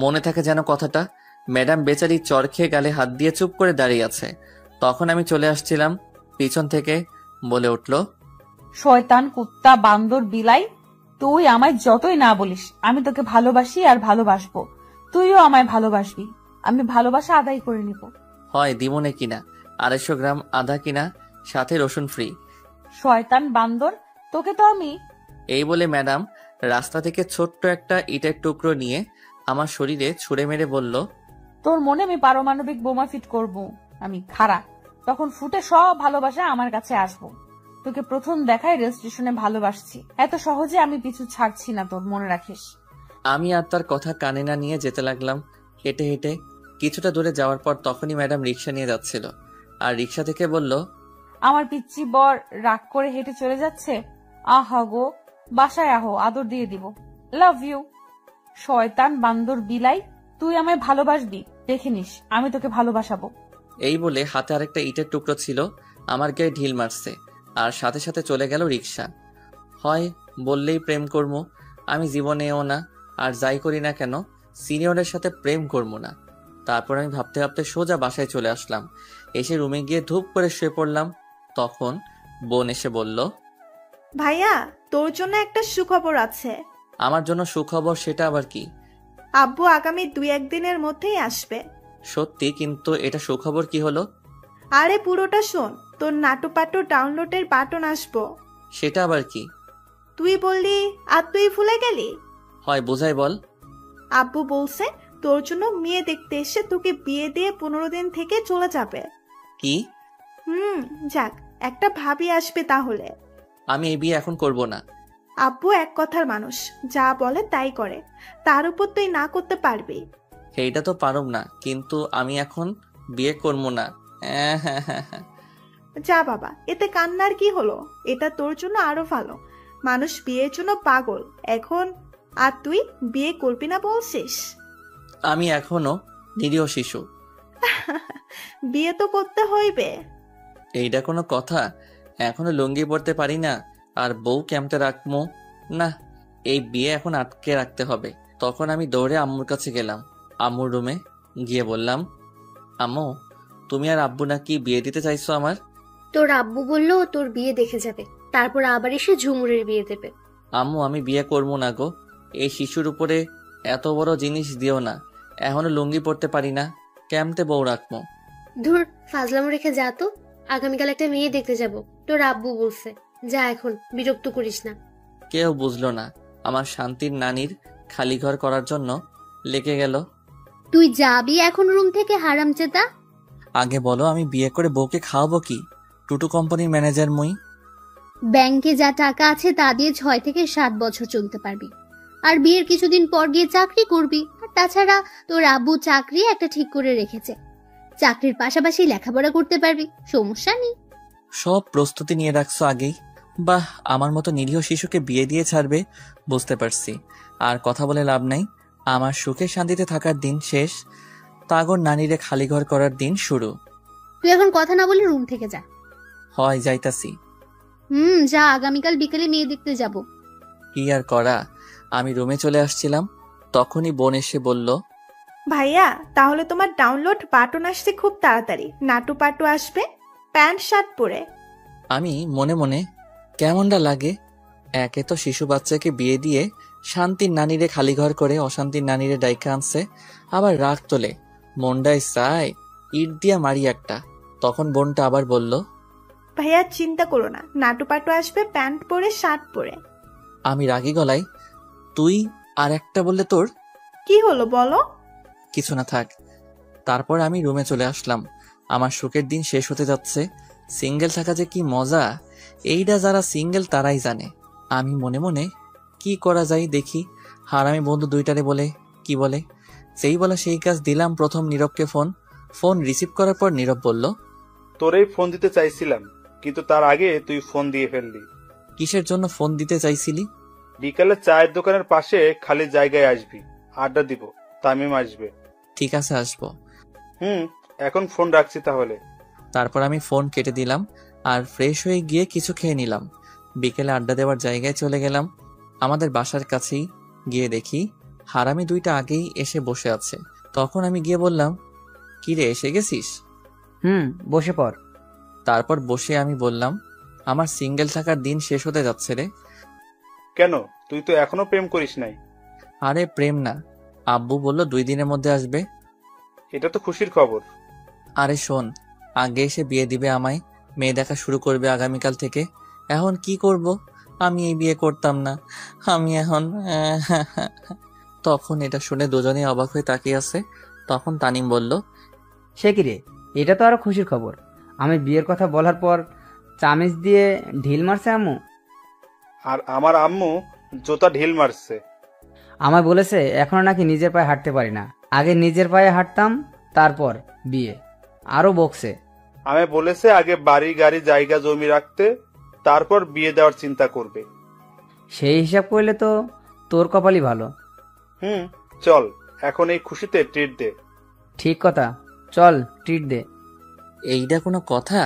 মনে থাকে যেন কথাটা। ম্যাডাম বেচারি চর খেয়ে গালে হাত দিয়ে চুপ করে দাঁড়িয়ে আছে। তখন আমি চলে আসছিলাম, পিছন থেকে বলে উঠল, শয়তান, কুত্তা, বান্দর, বিলাই, তুই আমায় যতই না বলিস আমি তোকে ভালোবাসি আর ভালোবাসবো। তুইও আমায় ভালোবাসবি, আমি ভালোবাসা আদায় করে নিব। হয় দিমনে কিনা 250 গ্রাম আদা কিনা, সাথে রসুন ফ্রি। শয়তান, বান্দর, তোকে তো আমি। এই বলে ম্যাডাম রাস্তা থেকে ছোট্ট একটা ইটের টুকরো নিয়ে আমার শরীরে ছুঁড়ে মেরে বলল, তোর মনে আমি পারমাণবিক বোমা ফিট করব। আমি খাড়া, তখন ফুটে সব ভালোবাসা আমার কাছে আসবো। তোকে প্রথম দেখায় রেল স্টেশনে ভালোবাসছি, এত সহজে আমি পিছু ছাড়ছি না তোর, মনে রাখিস। আমি আর তার কথা কানে না নিয়ে যেতে লাগলাম হেঁটে হেঁটে। কিছুটা দূরে যাওয়ার পর তখনই ম্যাডাম রিক্সা নিয়ে যাচ্ছিল, আর রিক্সা থেকে বলল, আমার পিচ্চি বর রাগ করে হেঁটে চলে যাচ্ছে। আহা গো, বাসায় আহো, আদর দিয়ে দিব। Love you. শয়তান, বান্দর, বিলাই, তুই আমায় ভালোবাসবি, দেখে নিস আমি তোকে ভালোবাসাবো। এই বলে হাতে আরেকটা ইটের টুকরো ছিল, আমার গায়ে ঢিল মারছে আর সাথে সাথে চলে গেল রিক্সা। হয় বললেই প্রেম করবো, আমি জীবনেও না, আর যাই করি না কেন সিনিয়রের সাথে প্রেম করবো না। তারপর আমি ভাবতে ভাবতে সোজা বাসায় চলে আসলাম। এসে রুমে গিয়ে ধূপ করে শুয়ে পড়লাম। তখন বোন এসে বলল, ভাইয়া, তোর জন্য একটা সুখবর আছে। আমার জন্য সুখবর? সেটা আবার কি? আব্বু আগামী 2-1 দিনের মধ্যেই আসবে। সত্যি? কিন্তু এটা সুখবর কি হলো? আরে পুরোটা শোন, তোর নাটুপাটু ডাউনলোডের বাটন আসবো। সেটা আবার কি? তুই বললি আর তুই ভুলে গেলি। হয় বুঝাই বল। আব্বু বলছে তোর জন্য মেয়ে দেখতে এসে তোকে বিয়ে দিয়ে 15 দিন থেকে চলে যাবে। কি? যাক, একটা ভাবি আসবে তাহলে। আমি এই বিয়ে এখন করব না। আব্বু এক কথার মানুষ, যা বলে তাই করে। তার উপর তুই না করতে পারবি? এইটা তো পারব না, কিন্তু আমি এখন বিয়ে করবো না। যা বাবা, এতে কান্নার কি হলো? এটা তোর জন্য আরো ভালো। মানুষ বিয়ের জন্য পাগল এখন, আর তুই বিয়ে করবি না বলছিস? আমি এখনো নিরীহ শিশু। বিয়ে তো করতে হইবে। এইটা কোনো কথা? এখনো লুঙ্গি পরতে পারি না, আর বউ কেমতে রাখবো? না, এই বিয়ে এখন আটকে রাখতে হবে। তখন আমি দৌড়ে আম্মুর কাছে গেলাম। আম্মুর রুমে গিয়ে বললাম, আম্মু, তুমি আর আব্বু নাকি বিয়ে দিতে চাইছো আমার? তোর আব্বু বললো তোর বিয়ে দেখে যাবে, তারপর আবার এসে ঝুমুরের বিয়ে দেবে। আম্মু, আমি বিয়ে করবো না গো। এই শিশুর উপরে এত বড় জিনিস দিও না। এখনো লুঙ্গি পরতে পারি না, কেমতে বউ রাখবো? ধুর, ফাজলামো রেখে যা তো। আগামীকাল একটা মেয়ে দেখতে যাব, তোর আব্বু বলছে। যা, এখন বিরক্ত করিস না। কেউ বুঝলো না, আমার শান্তির নানির খালি ঘর করার জন্য লেগে গেল। তুই যাবি এখন রুম থেকে, হারামজাদা? আগে বলো, আমি বিয়ে করে বউকে খাওয়াবো কি? টুটু কোম্পানির ম্যানেজার মুই। ব্যাংকে যা টাকা আছে তা দিয়ে 6 থেকে 7 বছর চলতে পারবি। আর বিয়ের কিছুদিন পর গিয়ে চাকরি করবি। আর তাছাড়া তোর আব্বু চাকরি একটা ঠিক করে রেখেছে, চাকরির পাশাপাশি লেখাপড়া করতে পারবি, সমস্যা নেই। সব প্রস্তুতি নিয়ে রাখছো আগেই। বাহ, আমার মতো নিরীহ শিশুকে বিয়ে দিয়ে ছাড়বে বুঝতে পারছি। আর কথা বলে লাভ নাই, আমার সুখে শান্তিতে থাকার দিন শেষ, তাগর নানিরে খালি ঘর করার দিন শুরু। তুই এখন কথা না বলে রুম থেকে যা। হয় যাইতাছি। যা, আগামীকাল বিকেলে মেয়ে দেখতে যাব। কি আর করা, আমি রুমে চলে আসছিলাম, তখনই বোন এসে বলল, ভাইয়া তাহলে তোমার ডাউনলোড বাটন আসছে খুব তাড়াতাড়ি, নাটু পাটু আসবে প্যান্ট শার্ট পরে। আমি মনে মনে কেমনটা লাগে, একে তো শিশু বাচ্চাকে বিয়ে দিয়ে শান্তির নানিরে খালি ঘর করে অশান্তির নানিরে ডাইকা আনছে, আবার রাগ তোলে, মনটাই চায় ইট দিয়া মারি একটা। তখন বোনটা আবার বলল, ভাইয়া চিন্তা করো না, নাটু পাটু আসবে প্যান্ট পরে শার্ট পরে। আমি রাগী গলায়, তুই আর একটা বললে তোর কি হলো বলো? কিছু না, থাক। তারপর আমি রুমে চলে আসলাম। আমার সুখের দিন শেষ হতে যাচ্ছে। সিঙ্গেল থাকা যে কি মজা, এইটা যারা সিঙ্গেল তারাই জানে। আমি মনে মনে কি করা যায় দেখি। হারামি বন্ধু দুইটারে বলে কি বলে, সেই বলা সেই কাজ দিলাম। প্রথম নীরবকে ফোন রিসিভ করার পর নীরব বলল, তোরেই ফোন দিতে চাইছিলাম, কিন্তু তার আগে তুই ফোন দিয়ে ফেললি। কিসের জন্য ফোন দিতে চাইছিলি? বিকালে চায়ের দোকানের পাশে খালি জায়গায় আসবি, আড্ডা দিব, তামিম আসবে। ঠিক আছে, আসবো। এখন ফোন রাখছি তাহলে। তারপর আমি ফোন কেটে দিলাম আর ফ্রেশ হয়ে গিয়ে কিছু খেয়ে নিলাম। বিকেলে আড্ডা দেওয়ার জায়গায় চলে গেলাম। আমাদের বাসার কাছেই গিয়ে দেখি হারামি দুইটা আগেই এসে বসে আছে। তখন আমি গিয়ে বললাম, কি রে, এসে গেছিস? বসে পড়। তারপর বসে আমি বললাম, আমার সিঙ্গেল থাকার দিন শেষ হতে যাচ্ছে রে। কেন, তুই তো এখনো প্রেম করিস নাই? আরে প্রেম না, আব্বু বলল 2 দিনের মধ্যে আসবে। এটা তো খুশির খবর। আরে শোন, আগে এসে বিয়ে দিবে আমায়, মেয়ে দেখা শুরু করবে আগামীকাল থেকে। এখন কি করব, আমি এই বিয়ে করতাম না, আমি এখন তখন এটা শুনে দুজনেই অবাক হয়ে তাকিয়ে আছে। তখন তানিম বলল, সে কি রে, এটা তো আরো খুশির খবর। আমি বিয়ের কথা বলার পর চামিচ দিয়ে ঢিল মারছে আম্মু। আর আমার আম্মু জোতা ঢিল মারছে। আমায় বলেছে এখনো নাকি নিজের পায়ে হাঁটতে পারি না, আগে নিজের পায়ে হাঁটতাম তারপর বিয়ে। আরো বকছে। আমি বলেছে আগে বাড়ি গাড়ি জায়গা জমি রাখতে, তারপর বিয়ে দেওয়ার চিন্তা করবে। সেই হিসাব করলে তো তোর কপালই ভালো। চল এখন এই খুশিতে ট্রিট দে। ঠিক কথা, চল ট্রিট দে। এইটা কোনো কথা?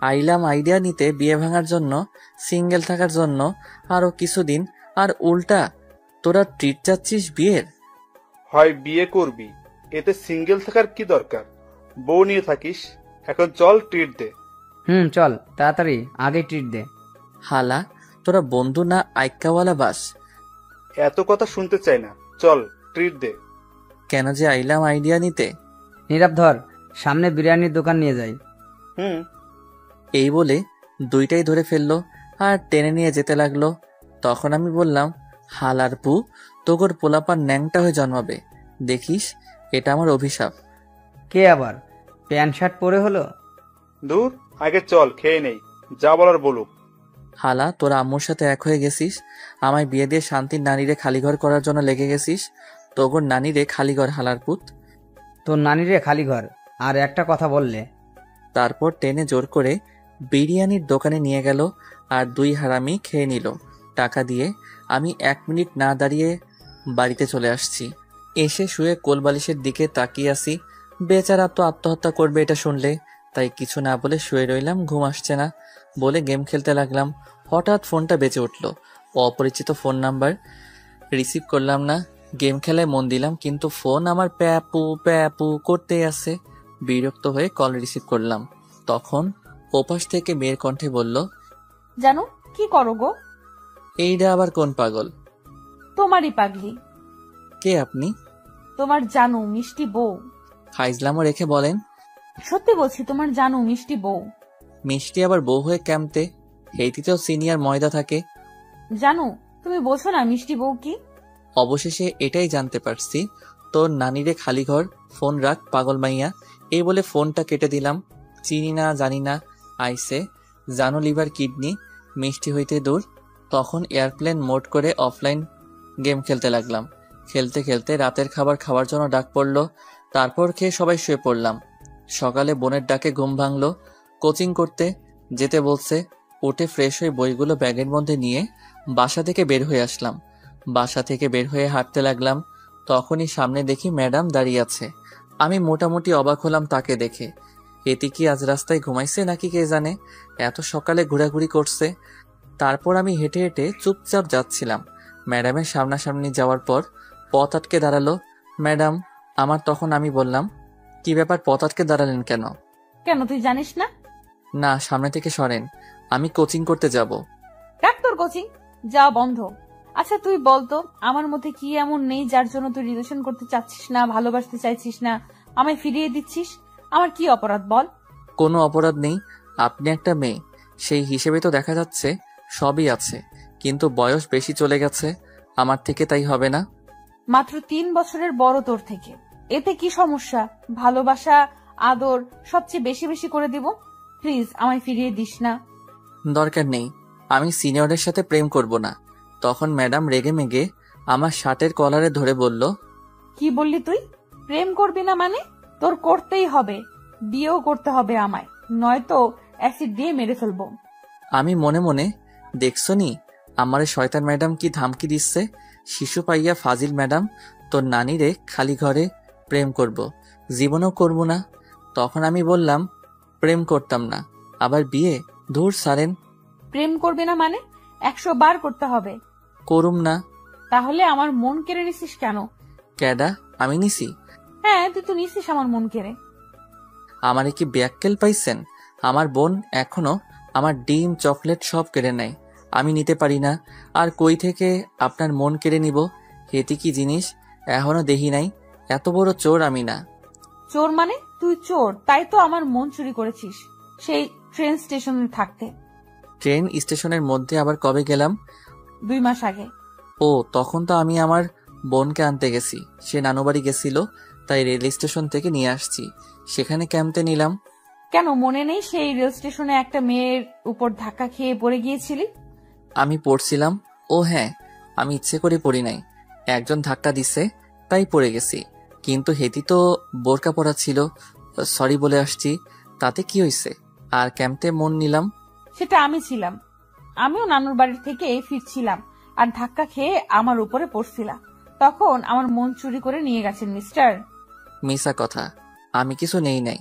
আইলাম আইডিয়া নিতে বিয়ে ভাঙার জন্য, সিঙ্গেল থাকার জন্য আরো কিছুদিন, আর উল্টা তোরা ট্রিট চাচ্ছিস বিয়ের? হয় বিয়ে করবি, এতে সিঙ্গেল থাকার কি দরকার, বউ নিয়ে থাকিস। এখন চল ট্রিট দে। চল তাড়াতাড়ি আগে ট্রিট দে। হালা, তোরা বন্ধু না আইক্কাওয়ালা বাস? এত কথা শুনতে চাই না, চল ট্রিট দে। কেন যে আইলাম আইডিয়া নিতে। নীরব ধর, সামনে বিরিয়ানির দোকান নিয়ে যাই। এই বলে দুইটাই ধরে ফেললো আর টেনে নিয়ে যেতে লাগলো। তখন আমি বললাম, হালার পু, তোগর পোলাপান ন্যাংটা হয়ে জন্মাবে, দেখিস এটা আমার অভিশাপ। কে আবার প্যান্ট শার্ট পরে হলো? দূর, আগে চল খেয়ে নেই, যা বলার বলুক। হালা, তোরা আম্মুর সাথে এক হয়ে গেছিস, আমায় বিয়ে দিয়ে শান্তির নানিরে খালিঘর করার জন্য লেগে গেছিস। তোগর নানিরে খালিঘর, হালার পুত। তোর নানিরে খালি ঘর, আর একটা কথা বললে। তারপর টেনে জোর করে বিরিয়ানির দোকানে নিয়ে গেল আর 2 হারামি খেয়ে নিল টাকা দিয়ে। আমি 1 মিনিট না দাঁড়িয়ে বাড়িতে চলে আসছি। এসে শুয়ে কোলবালিশের দিকে তাকিয়ে আসি। বেচারা তো আত্মহত্যা করবে এটা শুনলে, তাই কিছু না বলে শুয়ে রইলাম। ঘুম আসছে না বলে গেম খেলতে লাগলাম। হঠাৎ ফোনটা বেজে উঠল, অপরিচিত ফোন নাম্বার। রিসিভ করলাম না, গেম খেলায় মন দিলাম, কিন্তু ফোন আমার প্যাপু প্যাপু করতেই আছে। বিরক্ত হয়ে কল রিসিভ করলাম। তখন ওপাশ থেকে মেয়ের কণ্ঠে বলল, জানো কি করো গো? এইটা আবার কোন পাগল? তোমারই পাগলি। কে আপনি? তোমার জানু মিষ্টি বউ। ফাইজলামও রেখে বলেন, সত্যি বলছি, তোমার জানু মিষ্টি বউ। মিষ্টি আবার বউ হয়ে ক্যাম্পতে? হেইতিতেও সিনিয়র ময়দা থাকে। জানু, তুমি বলছো না মিষ্টি বউ কি? অবশেষে এটাই জানতে পারছি, তোর নানিরে খালি ঘর, ফোন রাখ পাগল মাইয়া। এই বলে ফোনটা কেটে দিলাম। চিনি না জানি না, আইসে জানো লিভার কিডনি, মিষ্টি হইতে দূর। তখন এয়ারপ্লেন মোড করে অফলাইন গেম খেলতে লাগলাম। খেলতে খেলতে রাতের খাবার খাওয়ার জন্য ডাক পড়ল। তারপর খেয়ে সবাই শুয়ে পড়লাম। সকালে বোনের ডাকে ঘুম ভাঙলো। কোচিং করতে যেতে বলছে। উঠে ফ্রেশ হয়ে বইগুলো ব্যাগের মধ্যে নিয়ে বাসা থেকে বের হয়ে আসলাম। বাসা থেকে বের হয়ে হাঁটতে লাগলাম। তখনই সামনে দেখি ম্যাডাম দাঁড়িয়ে আছে। আমি মোটামুটি অবাক হলাম তাকে দেখে। এটি কি আজ রাস্তায় ঘুমাইছে নাকি কে জানে, এত সকালে ঘোরাঘুরি করছে। তারপর আমি হেঁটে হেঁটে চুপচাপ যাচ্ছিলাম। ম্যাডামের সামনাসামনি যাওয়ার পর পথ আটকে দাঁড়ালো। ম্যাডাম আমার, তখন আমি বললাম, কি ব্যাপার, পথ আটকে দাঁড়ালেন কেন? কেন, তুই জানিস না? না, সামনে থেকে সরেন, আমি কোচিং করতে যাব। ডাক তোর কোচিং, যা বন্ধ। আচ্ছা তুই বলতো, আমার মধ্যে কি এমন নেই যার জন্য তুই রিলেশন করতে চাচ্ছিস না, ভালোবাসতে চাইছিস না, আমায় ফিরিয়ে দিচ্ছিস? আমার কি অপরাধ বল? কোনো অপরাধ নেই, আপনি একটা মেয়ে, সেই হিসেবে তো দেখা যাচ্ছে সবই আছে, কিন্তু বয়স বেশি চলে গেছে আমার থেকে, তাই হবে না? মাত্র 3 বছরের বড় তোর থেকে, এতে কি সমস্যা? ভালোবাসা, আদর সবচেয়ে বেশি বেশি করে দিব। প্লিজ আমায় ফিরিয়ে দিস না। দরকার নেই, আমি সিনিয়রের সাথে প্রেম করব না। তখন ম্যাডাম রেগে মেগে আমার শার্টের কলারে ধরে বলল, কি বললি তুই? প্রেম করবি না মানে? তোর করতেই হবে, বিয়েও করতে হবে আমায়, নয়তো অ্যাসিড দিয়ে মেরে ফেলবো। আমি মনে মনে, দেখছনি আমারে শয়তান ম্যাডাম কি ধামকি দিচ্ছে, শিশু পাইয়া ফাজিল ম্যাডাম, তোর নানিরে খালি ঘরে প্রেম করব, জীবনেও করব না। তখন আমি বললাম, প্রেম করতাম না, আবার বিয়ে, ধুর সারেন। প্রেম করবি না মানে 100 বার করতে হবে। করুম না। তাহলে আমার মন কেড়ে নিছিস কেন? ক্যাডা, আমি নিছি? হ্যাঁ, তুই তো নিছিস আমার মন কেড়ে। আমারে কি ব্যাককেল পাইছেন? আমার বোন এখনো আমার ডিম চকলেট সব কেড়ে নেয়, আমি নিতে পারি না, আর কই থেকে আপনার মন কেড়ে নিব? হেতি কি জিনিস এখনো দেখি নাই, এত বড় চোর আমি না। চোর মানে? তুই চোর, তাই তো আমার মন চুরি করেছিস সেই ট্রেন স্টেশনে থাকতে। ট্রেন স্টেশনের মধ্যে আবার কবে গেলাম? 2 মাস আগে। ও, তখন তো আমি আমার বোনকে আনতে গেছি, সে নানুবাড়ি গেছিল, তাই রেল স্টেশন থেকে নিয়ে আসছি, সেখানে ক্যাম্পে নিলাম। কেন মনে নেই সেই রেল স্টেশনে একটা মেয়ের উপর ধাক্কা খেয়ে পড়ে গিয়েছিলি? আমি পড়ছিলাম। ও হ্যাঁ, আমি ইচ্ছে করে পড়ি নাই, একজন ধাক্কা দিছে তাই পড়ে গেছি, কিন্তু হেতি তো বোরকা পরা ছিল, সরি বলে আসছি, তাতে কি হইছে? আর ক্যাম্পে মন নিলাম। সেটা আমি ছিলাম, আমিও নানুর বাড়ি থেকে ফিরছিলাম আর ধাক্কা খেয়ে আমার উপরে পড়ছিলাম, তখন আমার মন চুরি করে নিয়ে গেছেন মিস্টার। মিশা কথা, আমি কিছু নেই নাই,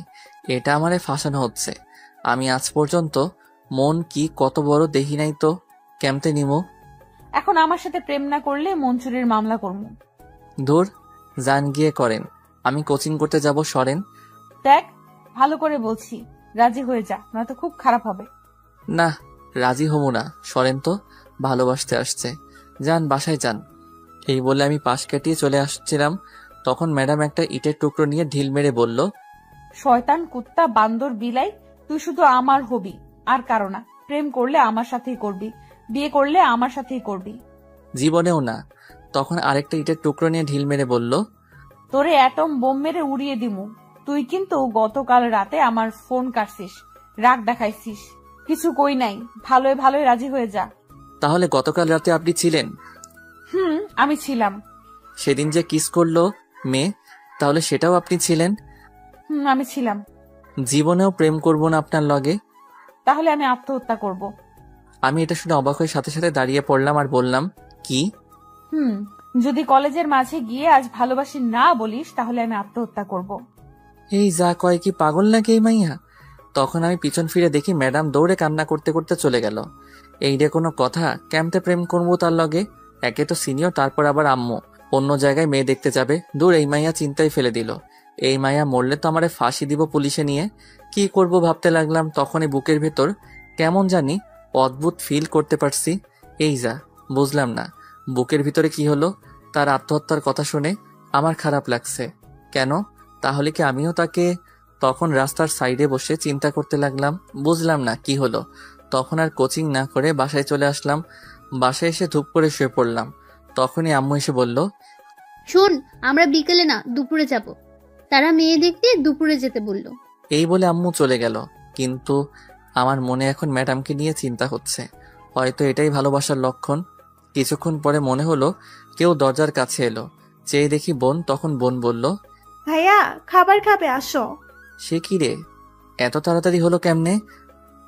এটা আমারে ফাঁসানো হচ্ছে। আমি আজ পর্যন্ত মন কি কত বড় দেখি নাই তো ক্যাম্পে নিমো। এখন আমার সাথে প্রেম না করলে মন চুরির মামলা করবো। ধুর, যান গিয়ে করেন, আমি কোচিং করতে যাব, সরেন। দেখ, ভালো করে বলছি, রাজি হয়ে যা, নয়তো খুব খারাপ হবে। না, রাজি হবো না, সরেন তো, ভালোবাসতে আসছে, যান বাসায় যান। এই বলে আমি পাশ কাটিয়ে চলে আসছিলাম, তখন ম্যাডাম একটা ইটের টুকরো নিয়ে ঢিল মেরে বলল, শয়তান, কুত্তা, বান্দর, বিলাই, তুই শুধু আমার হবি, আর কারো না। প্রেম করলে আমার সাথেই করবি, বিয়ে করলে আমার সাথেই করবি। জীবনেও না। তখন আরেকটা ইটের টুকরো নিয়ে ঢিল মেরে বলল, তোরে অ্যাটম বোম মেরে উড়িয়ে দিমু। তুই কিন্তু গতকাল রাতে আমার ফোন কাটছিস, রাগ দেখাইছিস, কিছু কই নাই, ভালোই ভালোই রাজি হয়ে যা। তাহলে গতকাল রাতে আপনি ছিলেন? আমি ছিলাম। সেদিন যে কিস করলো মেয়ে, তাহলে সেটাও আপনি ছিলেন? আমি ছিলাম। জীবনেও প্রেম করব না আপনার লগে। তাহলে আমি আত্মহত্যা করব। আমি এটা শুনে অবাক হয়ে সাথে সাথে দাঁড়িয়ে পড়লাম আর বললাম, কি? যদি কলেজের মাঝে গিয়ে আজ ভালোবাসি না বলিস, তাহলে আমি আত্মহত্যা করব। এই যা কয়, কি পাগল নাকি এই মাইয়া? তখন আমি পিছন ফিরে দেখি ম্যাডাম দৌড়ে কান্না করতে করতে চলে গেল। এই রে কোনো কথা, ক্যাম্পে প্রেম করবো তার লগে? একে তো সিনিয়র, তারপর আবার আম্মু, অন্য জায়গায় মেয়ে দেখতে যাবে, দূর, এই মাইয়া চিন্তায় ফেলে দিল। এই মাইয়া মরলে তো আমারে ফাঁসি দিব পুলিশে নিয়ে, কি করব ভাবতে লাগলাম। তখনই বুকের ভেতর কেমন জানি অদ্ভুত ফিল করতে পারছি। এই যা, বুঝলাম না বুকের ভিতরে কি হলো। তার আত্মহত্যার কথা শুনে আমার খারাপ লাগছে। কেন? তাহলে কি আমিও তাকে? তখন রাস্তার সাইডে বসে চিন্তা করতে লাগলাম, বুঝলাম না কি হলো। তখন আর কোচিং না করে বাসায় চলে আসলাম। বাসায় এসে ধূপ করে শুয়ে পড়লাম। তখনই আম্মু এসে বলল, শোন, আমরা বিকেলে না দুপুরে যাব, তারা মেয়ে দেখতে দুপুরে যেতে বললো। এই বলে আম্মু চলে গেল, কিন্তু আমার মনে এখন ম্যাডামকে নিয়ে চিন্তা হচ্ছে। হয়তো এটাই ভালোবাসার লক্ষণ। কিছুক্ষণ পরে মনে হলো কেউ দরজার কাছে এলো। চেয়ে দেখি বোন। তখন বোন বলল, ভাইয়া খাবার খাবে, আসো। সে কি রে, এত তাড়াতাড়ি হলো কেমনে?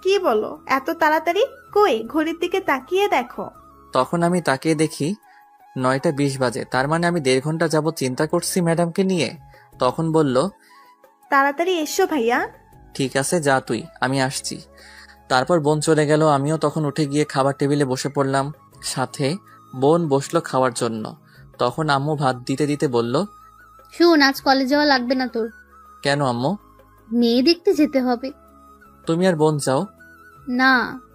কি বলো এত তাড়াতাড়ি? কই ঘড়ির দিকে তাকিয়ে দেখো। তখন আমি তাকিয়ে দেখি 9টা 20 বাজে। তার মানে আমি 1.5 ঘন্টা যাবত চিন্তা করছি ম্যাডামকে নিয়ে। তখন বলল, তাড়াতাড়ি এসো ভাইয়া। ঠিক আছে, যা তুই, আমি আসছি। তারপর বোন চলে গেল। আমিও তখন উঠে গিয়ে খাবার টেবিলে বসে পড়লাম। সাথে বোন বসলো খাওয়ার জন্য। তখন আম্মু ভাত দিতে দিতে বলল, শোন, আজ কলেজ যাওয়া লাগবে না তোর। কেন আম্মু? মেয়ে দেখতে যেতে হবে। তুমি আর বোন যাও। না,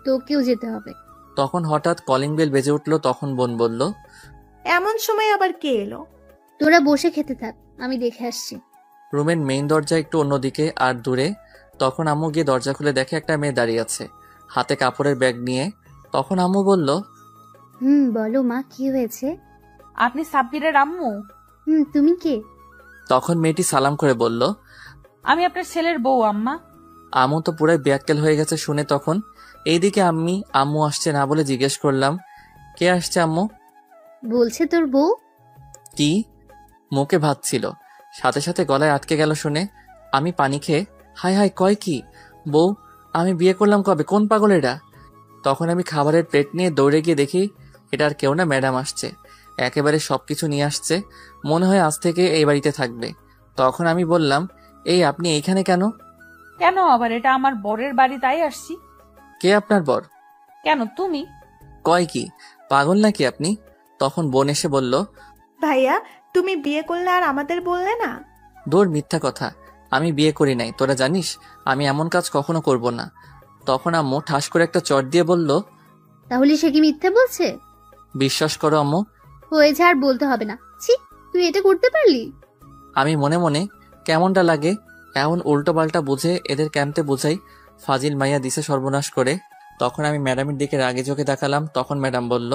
তোকেও যেতে হবে। তখন হঠাৎ কলিং বেল বেজে উঠলো। তখন বোন বলল, এমন সময় আবার কে এলো? তোরা বসে খেতে থাক, আমি দেখে আসছি। রুমের মেইন দরজা একটু অন্যদিকে আর দূরে। তখন আম্মু গিয়ে দরজা খুলে দেখে একটা মেয়ে দাঁড়িয়ে আছে, হাতে কাপড়ের ব্যাগ নিয়ে। তখন আম্মু বলল, বলো মা, কি হয়েছে? আপনি সাব্বিরের আম্মু? তুমি কে? তখন মেয়েটি সালাম করে বলল, আমি আপনার ছেলের বউ আম্মা। আম্মু তো পুরাই ব্যাককেল হয়ে গেছে শুনে। তখন এইদিকে আমি আম্মু আসছে না বলে জিজ্ঞেস করলাম, কে আসছে আম্মু? বলছে তোর বউ। কি? মুখে ভাত ছিল, সাথে সাথে গলায় আটকে গেল শুনে। আমি পানি খেয়ে, হাই হাই, কয় কি? বউ? আমি বিয়ে করলাম কবে? কোন পাগল এটা? তখন আমি খাবারের প্লেট নিয়ে দৌড়ে গিয়ে দেখি এটা আর কেউ না, ম্যাডাম আসছে। একেবারে সবকিছু নিয়ে আসছে। মনে হয় আজ থেকে এই বাড়িতে থাকবে। তখন আমি বললাম, এই আপনি এইখানে কেন? কেন আবার? এটা আমার বরের বাড়ি, তাই আসছি। কে আপনার বর? কেন, তুমি? কয় কি, পাগল নাকি আপনি? তখন বোন এসে বলল, ভাইয়া তুমি বিয়ে করলে আর আমাদের বললে না? দূর, মিথ্যা কথা, আমি বিয়ে করি নাই। তোরা জানিস আমি এমন কাজ কখনো করব না। তখন আম্মু ঠাস করে একটা চট দিয়ে বলল, তাহলে সে কি মিথ্যে বলছে? বিশ্বাস করো আম্মু। হয়েছে, আর বলতে হবে না। ছি, তুই এটা করতে পারলি? আমি মনে মনে কেমনটা লাগে এমন উল্টো পাল্টা বুঝে এদের ক্যাম্পে বোঝাই ফাজিল মাইয়া দিছে সর্বনাশ করে। তখন আমি ম্যাডামের দিকে রাগে চোখে তাকালাম। তখন ম্যাডাম বলল,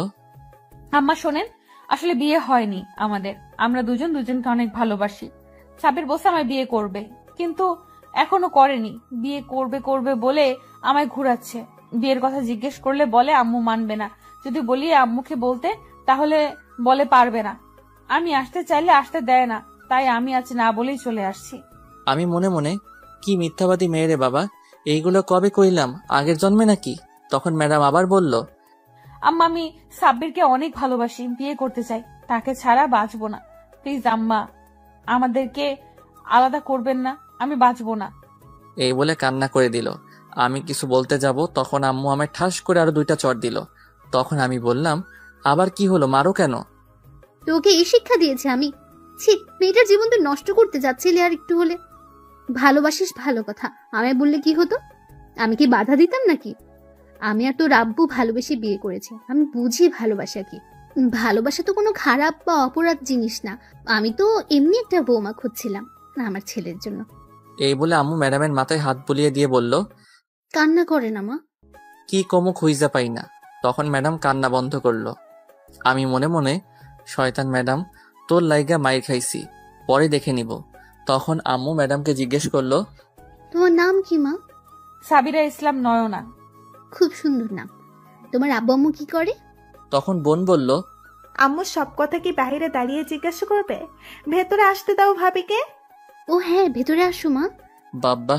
আম্মা শোনেন, আসলে বিয়ে হয়নি আমাদের। আমরা দুজন দুজনকে অনেক ভালোবাসি। সাবির বলছে আমায় বিয়ে করবে, কিন্তু এখনো করেনি। বিয়ে করবে করবে বলে আমায় ঘুরাচ্ছে। বিয়ের কথা জিজ্ঞেস করলে বলে আম্মু মানবে না। যদি বলি আম্মুকে বলতে, তাহলে বলে পারবে না। আমি আসতে চাইলে আসতে দেয় না, তাই আমি আজ না বলেই চলে আসছি। আমি মনে মনে, কি মিথ্যাবাদী মেয়ে রে বাবা, এইগুলো কবে কইলাম, আগের জন্মে নাকি? তখন ম্যাডাম আবার বলল, আম্মা আমি সাব্বিরকে অনেক ভালোবাসি, বিয়ে করতে চাই, তাকে ছাড়া বাঁচবো না। প্লিজ আম্মা, আমাদেরকে আলাদা করবেন না, আমি বাঁচবো না। এই বলে কান্না করে দিল। আমি কিছু বলতে যাব, তখন আম্মু আমায় ঠাস করে আরো 2টা চড় দিল। তখন আমি বললাম, আবার কি হলো, মারো কেন? তোকে এই শিক্ষা দিয়েছে আমি? ছি, মেয়েটার জীবন তুই নষ্ট করতে যাচ্ছিলি আর একটু হলে। ভালোবাসিস ভালো কথা, আমায় বললে কি হতো? আমি কি বাধা দিতাম নাকি? আমি আর তোর আব্বু ভালোবেসে বিয়ে করেছি, আমি বুঝি ভালোবাসা কি। ভালোবাসা তো কোনো খারাপ বা অপরাধ জিনিস না। আমি তো এমনি একটা বৌমা খুঁজছিলাম আমার ছেলের জন্য। এই বলে আম্মু ম্যাডামের মাথায় হাত বুলিয়ে দিয়ে বলল, কান্না করে না মা। কি কমো খুঁজা পাই না। তখন ম্যাডাম কান্না বন্ধ করলো। আমি মনে মনে, শয়তান ম্যাডাম, তোর লাইগা মাইর খাইছি, পরে দেখে নিব। তখন আম্মু ম্যাডামকে জিজ্ঞেস করলো, তোমার নাম কি মা? সাবিরা ইসলাম নয়না। খুব সুন্দর নাম। তোমার আব্বু আম্মু কি করে? তখন বোন বলল, আম্মু সব কথা কি বাহিরে দাঁড়িয়ে জিজ্ঞাসা করবে? ভেতরে আসতে দাও ভাবিকে। ও হ্যাঁ, ভেতরে আসো মা। বাব্বা,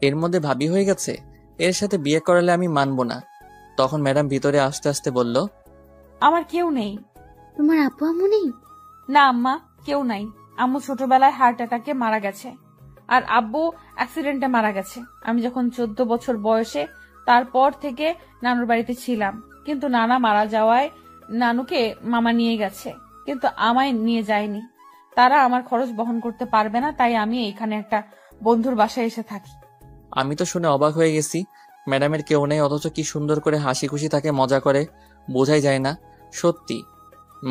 এর মধ্যে ভাবি হয়ে গেছে। এর সাথে বিয়ে করালে আমি মানবো না। তখন ম্যাডাম ভিতরে আস্তে আস্তে বলল, আমার কেউ নেই। তোমার আব্বু আম্মু নেই? না আম্মা, কেউ নাই। আম্মু ছোটবেলায় হার্ট অ্যাটাকে মারা গেছে, আর আব্বু অ্যাক্সিডেন্টে মারা গেছে আমি যখন 14 বছর বয়সে। তারপর থেকে নানুর বাড়িতে ছিলাম, কিন্তু নানা মারা যাওয়ায় নানুকে মামা নিয়ে গেছে, কিন্তু আমায় নিয়ে যায়নি। তারা আমার খরচ বহন করতে পারবে না, তাই আমি এখানে একটা বন্ধুর বাসায় এসে থাকি। আমি তো শুনে অবাক হয়ে গেছি। ম্যাডামের কেউ নেই, অথচ কি সুন্দর করে হাসি খুশি থাকে, মজা করে, বোঝাই যায় না। সত্যি,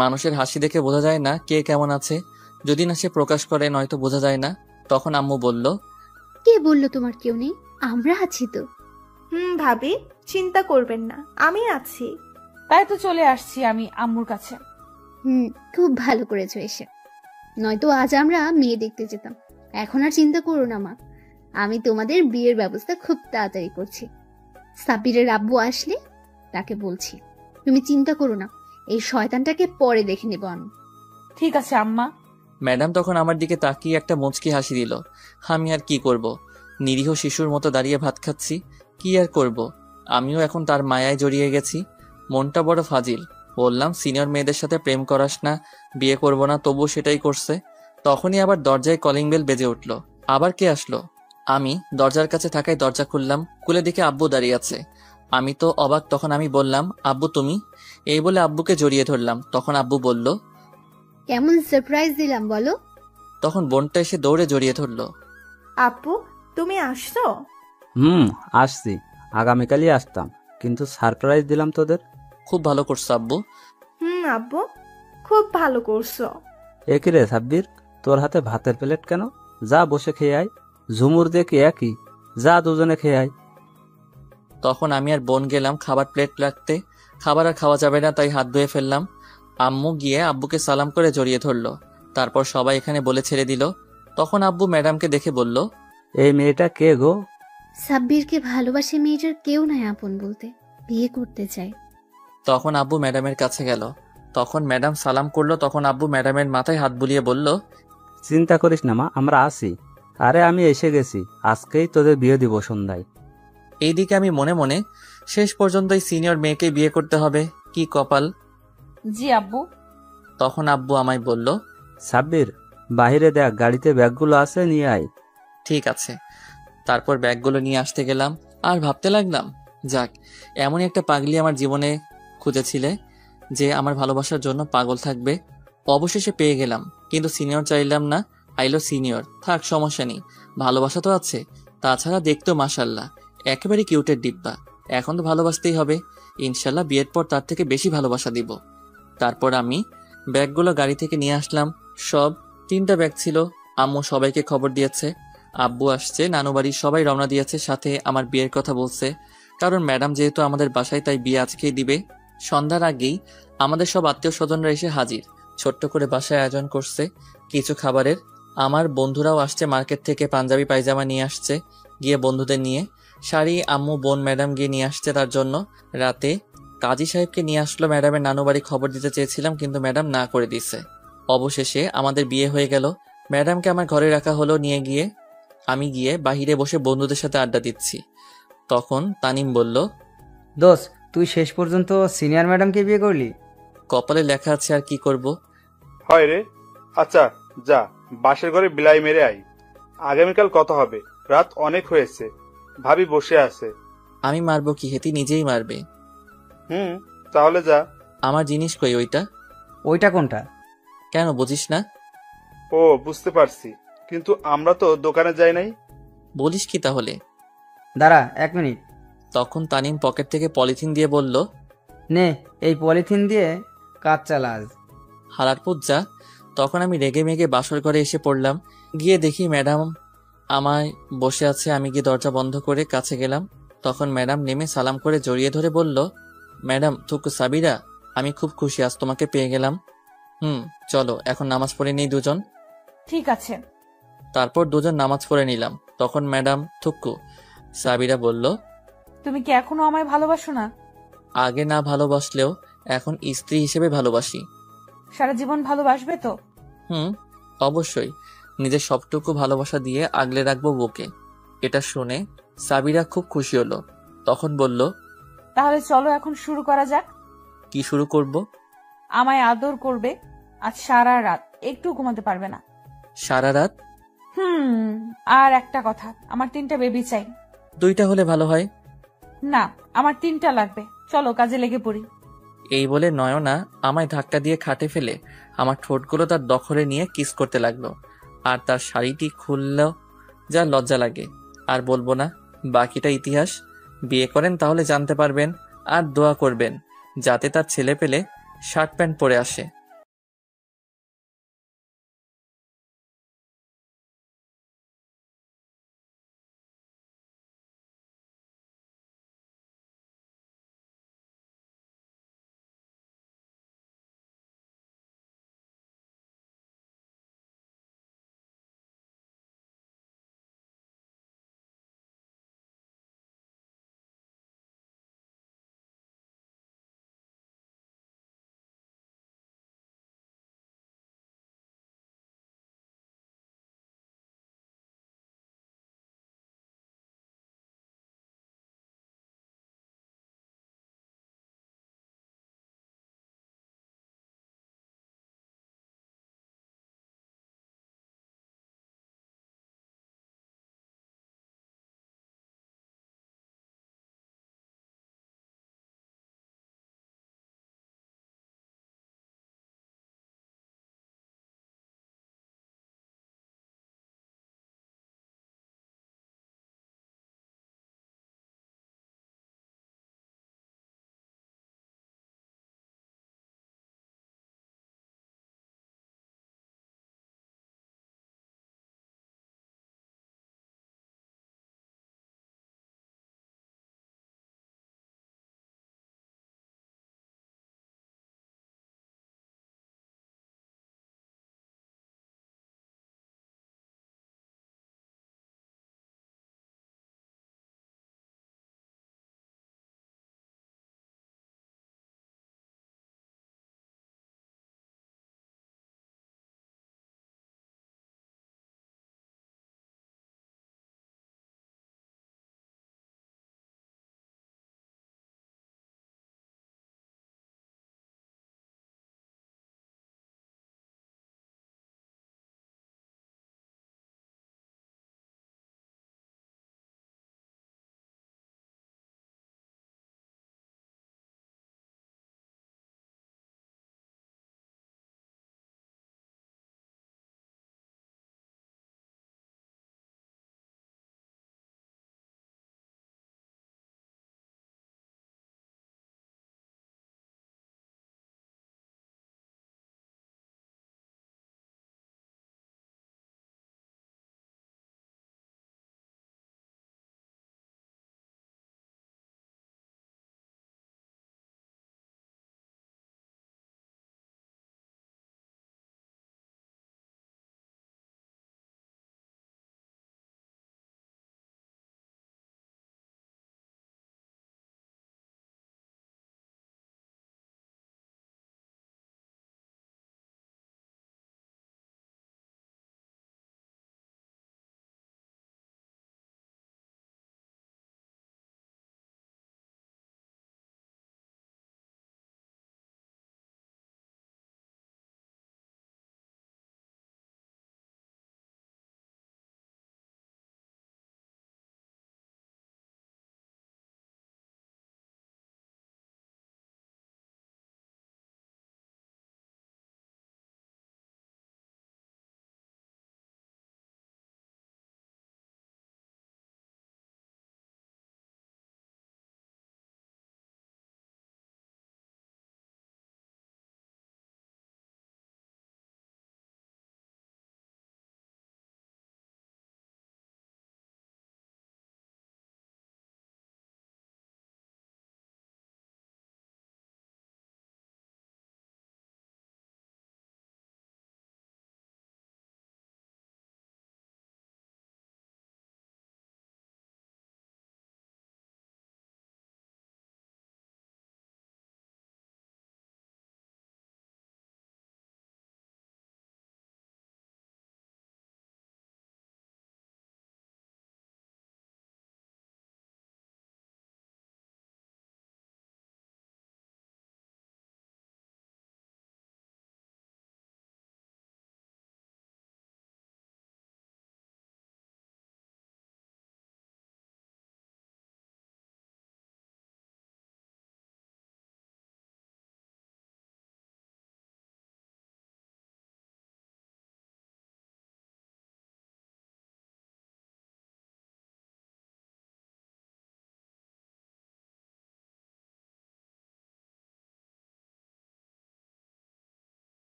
মানুষের হাসি দেখে বোঝা যায় না কে কেমন আছে, যদি না সে প্রকাশ করে, নয়তো বোঝা যায় না। তখন আম্মু বলল, কে বললো তোমার কেউ নেই? আমরা আছি তো। ভাবি চিন্তা করবেন না, আমি আছি। তাই তো চলে আসছি আমি আম্মুর কাছে। খুব ভালো করেছো এসে, নয়তো আজ আমরা মেয়ে দেখতে যেতাম। এখন আর চিন্তা করো না মা, আমি তোমাদের বিয়ের ব্যবস্থা খুব তাড়াতাড়ি করছি। সাব্বিরের আব্বু আসলে তাকে বলছি। তুমি চিন্তা করো না, এই শয়তানটাকে পরে দেখে নেব আমি। ঠিক আছে আম্মা। ম্যাডাম তখন আমার দিকে তাকিয়ে একটা মুচকি হাসি দিল। আমি আর কি করব, নিরীহ শিশুর মতো দাঁড়িয়ে ভাত খাচ্ছি, কি আর করব। আমিও এখন তার মায়ায় জড়িয়ে গেছি। মনটা বড় ফাজিল। বললাম সিনিয়র মেয়েদের সাথে প্রেম করাস না, বিয়ে করব না, তবুও সেটাই করছে। তখনই আবার দরজায় কলিং বেল বেজে উঠল। আবার কে আসলো? আমি দরজার কাছে থাকায় দরজা খুললাম, খুলে দেখে আব্বু দাঁড়িয়ে আছে। আমি তো অবাক। তখন আমি বললাম, আব্বু তুমি? এই বলে আব্বুকে জড়িয়ে ধরলাম। তখন আব্বু বলল, কেমন সারপ্রাইজ দিলাম বলো? তখন বোনটা এসে দৌড়ে জড়িয়ে ধরলো। আপু, তুমি আসছো? আসছি। আগামীকালই আসতাম, কিন্তু সারপ্রাইজ দিলাম তোদের। খুব ভালো করছো আব্বু। আব্বু, খুব ভালো করছো। একই রে সাব্বির, তোর হাতে ভাতের প্লেট কেন? যা বসে খেয়ে আয়। ঝুমুর দেখি একই, যা দুজনে খেয়ে আয়। তখন আমি আর বোন গেলাম খাবার প্লেট রাখতে। খাবার আর খাওয়া যাবে না, তাই হাত ধুয়ে ফেললাম। আম্মু গিয়ে আব্বুকে সালাম করে জড়িয়ে ধরলো। তারপর সবাই এখানে বলে ছেড়ে দিল। তখন আব্বু ম্যাডামকে দেখে বলল, এই মেয়েটা কে গো? সাব্বিরকে ভালোবাসে মেয়েটার কেউ নাই আপন বলতে, বিয়ে করতে চায়। তখন আব্বু ম্যাডামের কাছে গেল। তখন ম্যাডাম সালাম করলো। তখন আব্বু ম্যাডামের মাথায় হাত বুলিয়ে বলল, চিন্তা করিস না মা, আমরা আসি। আরে আমি এসে গেছি, আজকেই তোদের বিয়ে দিব সন্ধ্যায়। এইদিকে আমি মনে মনে, শেষ পর্যন্ত এই সিনিয়র মেয়েকে বিয়ে করতে হবে, কি কপাল। জি আব্বু। তখন আব্বু আমায় বলল, সাব্বির, বাহিরে দেখ, গাড়িতে ব্যাগগুলো আছে, নিয়ে আয়। ঠিক আছে। তারপর ব্যাগগুলো নিয়ে আসতে গেলাম আর ভাবতে লাগলাম, যাক, এমনই একটা পাগলি আমার জীবনে খুঁজেছিলে যে আমার ভালোবাসার জন্য পাগল থাকবে। অবশেষে পেয়ে গেলাম, কিন্তু সিনিয়র চাইলাম না, আইলো সিনিয়র। থাক, সমস্যা নেই, ভালোবাসা তো আছে। তাছাড়া দেখতো মাশাল্লাহ একেবারে কিউটের ডিব্বা। এখন তো ভালোবাসতেই হবে, ইনশাল্লাহ বিয়ের পর তার থেকে বেশি ভালোবাসা দিব। তারপর আমি ব্যাগগুলো গাড়ি থেকে নিয়ে আসলাম। সব 3টা ব্যাগ ছিল। আম্মু সবাইকে খবর দিয়েছে, আব্বু আসছে, নানু বাড়ির সবাই রওনা দিয়েছে, সাথে আমার বিয়ের কথা বলছে। কারণ ম্যাডাম যেহেতু আমাদের বাসায়, তাই বিয়ে আজকেই দিবে। সন্ধ্যার আগেই আমাদের সব আত্মীয় স্বজনরা এসে হাজির। ছোট্ট করে বাসায় আয়োজন করছে কিছু খাবারের। আমার বন্ধুরাও আসছে মার্কেট থেকে, পাঞ্জাবি পায়জামা নিয়ে আসছে গিয়ে বন্ধুদের নিয়ে। শাড়ি আম্মু বোন ম্যাডাম গিয়ে নিয়ে আসছে তার জন্য। রাতে কাজী সাহেবকে নিয়ে আসলো ম্যাডামের নানু বাড়ি। খবর দিতে চেয়েছিলাম, কিন্তু ম্যাডাম না করে দিছে। অবশেষে আমাদের বিয়ে হয়ে গেল। ম্যাডামকে আমার ঘরে রাখা হলো। আমি গিয়ে বাহিরে বসে বন্ধুদের সাথে আড্ডা দিচ্ছি। তখন তানিম বলল, দোস্ত, তুই শেষ পর্যন্ত সিনিয়র ম্যাডামকে বিয়ে করলি? কপালে লেখা আছে, আর কি করব। হয় রে। আচ্ছা যা, বাসের ঘরে বিলাই মেরে আই। আগামীকাল কথা হবে, রাত অনেক হয়েছে। ভাবি বসে আছে। আমি মারবো কি, হেতি নিজেই মারবে। তাহলে যা। আমার জিনিস কই? ওইটা কোনটা? কেন বুঝিস না? ও, বুঝতে পারছি, কিন্তু আমরা তো দোকানে যাই নাই। বলিস কি তাহলে? দাঁড়া 1 মিনিট। তখন তানিম পকেট থেকে পলিথিন দিয়ে বলল, নে, এই পলিথিন দিয়ে কাজ চালা আজ। হালার পুজ্জা। তখন আমি রেগে মেগে বাসর ঘরে এসে পড়লাম। গিয়ে দেখি ম্যাডাম আমায় বসে আছে। আমি গিয়ে দরজা বন্ধ করে কাছে গেলাম। তখন ম্যাডাম নেমে সালাম করে জড়িয়ে ধরে বলল, ম্যাডাম থুকু সাবিরা, আমি খুব খুশি আজ তোমাকে পেয়ে গেলাম। চলো এখন নামাজ পড়ে নেই দুজন। ঠিক আছে। তারপর দুজন নামাজ পড়ে নিলাম। তখন ম্যাডাম থুকু সাবিরা বলল, তুমি কি এখনো আমায় ভালোবাসো না? আগে না ভালোবাসলেও এখন স্ত্রী হিসেবে ভালোবাসি। সারা জীবন ভালোবাসবে তো? অবশ্যই, নিজের সবটুকু ভালোবাসা দিয়ে আগলে রাখবো বুকে। এটা শুনে সাবিরা খুব খুশি হলো। তখন বলল, তাহলে চলো এখন শুরু করা যাক। কি শুরু করব? আমায় আদর করবে আজ সারা রাত, একটু ঘুমাতে পারবে না। সারা রাত? আর একটা কথা, আমার 3টা বেবি চাই। 2টা হলে ভালো হয়। না, আমার 3টা লাগবে। চলো কাজে লেগে পড়ি। এই বলে নয়না আমায় ধাক্কা দিয়ে খাটে ফেলে আমার ঠোঁটগুলো তার দখলে নিয়ে কিস করতে লাগলো। আর তার শাড়িটি খুললেও যা লজ্জা লাগে। আর বলবো না, বাকিটা ইতিহাস। বিয়ে করেন তাহলে জানতে পারবেন। আর দোয়া করবেন যাতে তার ছেলে পেলে শার্ট প্যান্ট পরে আসে।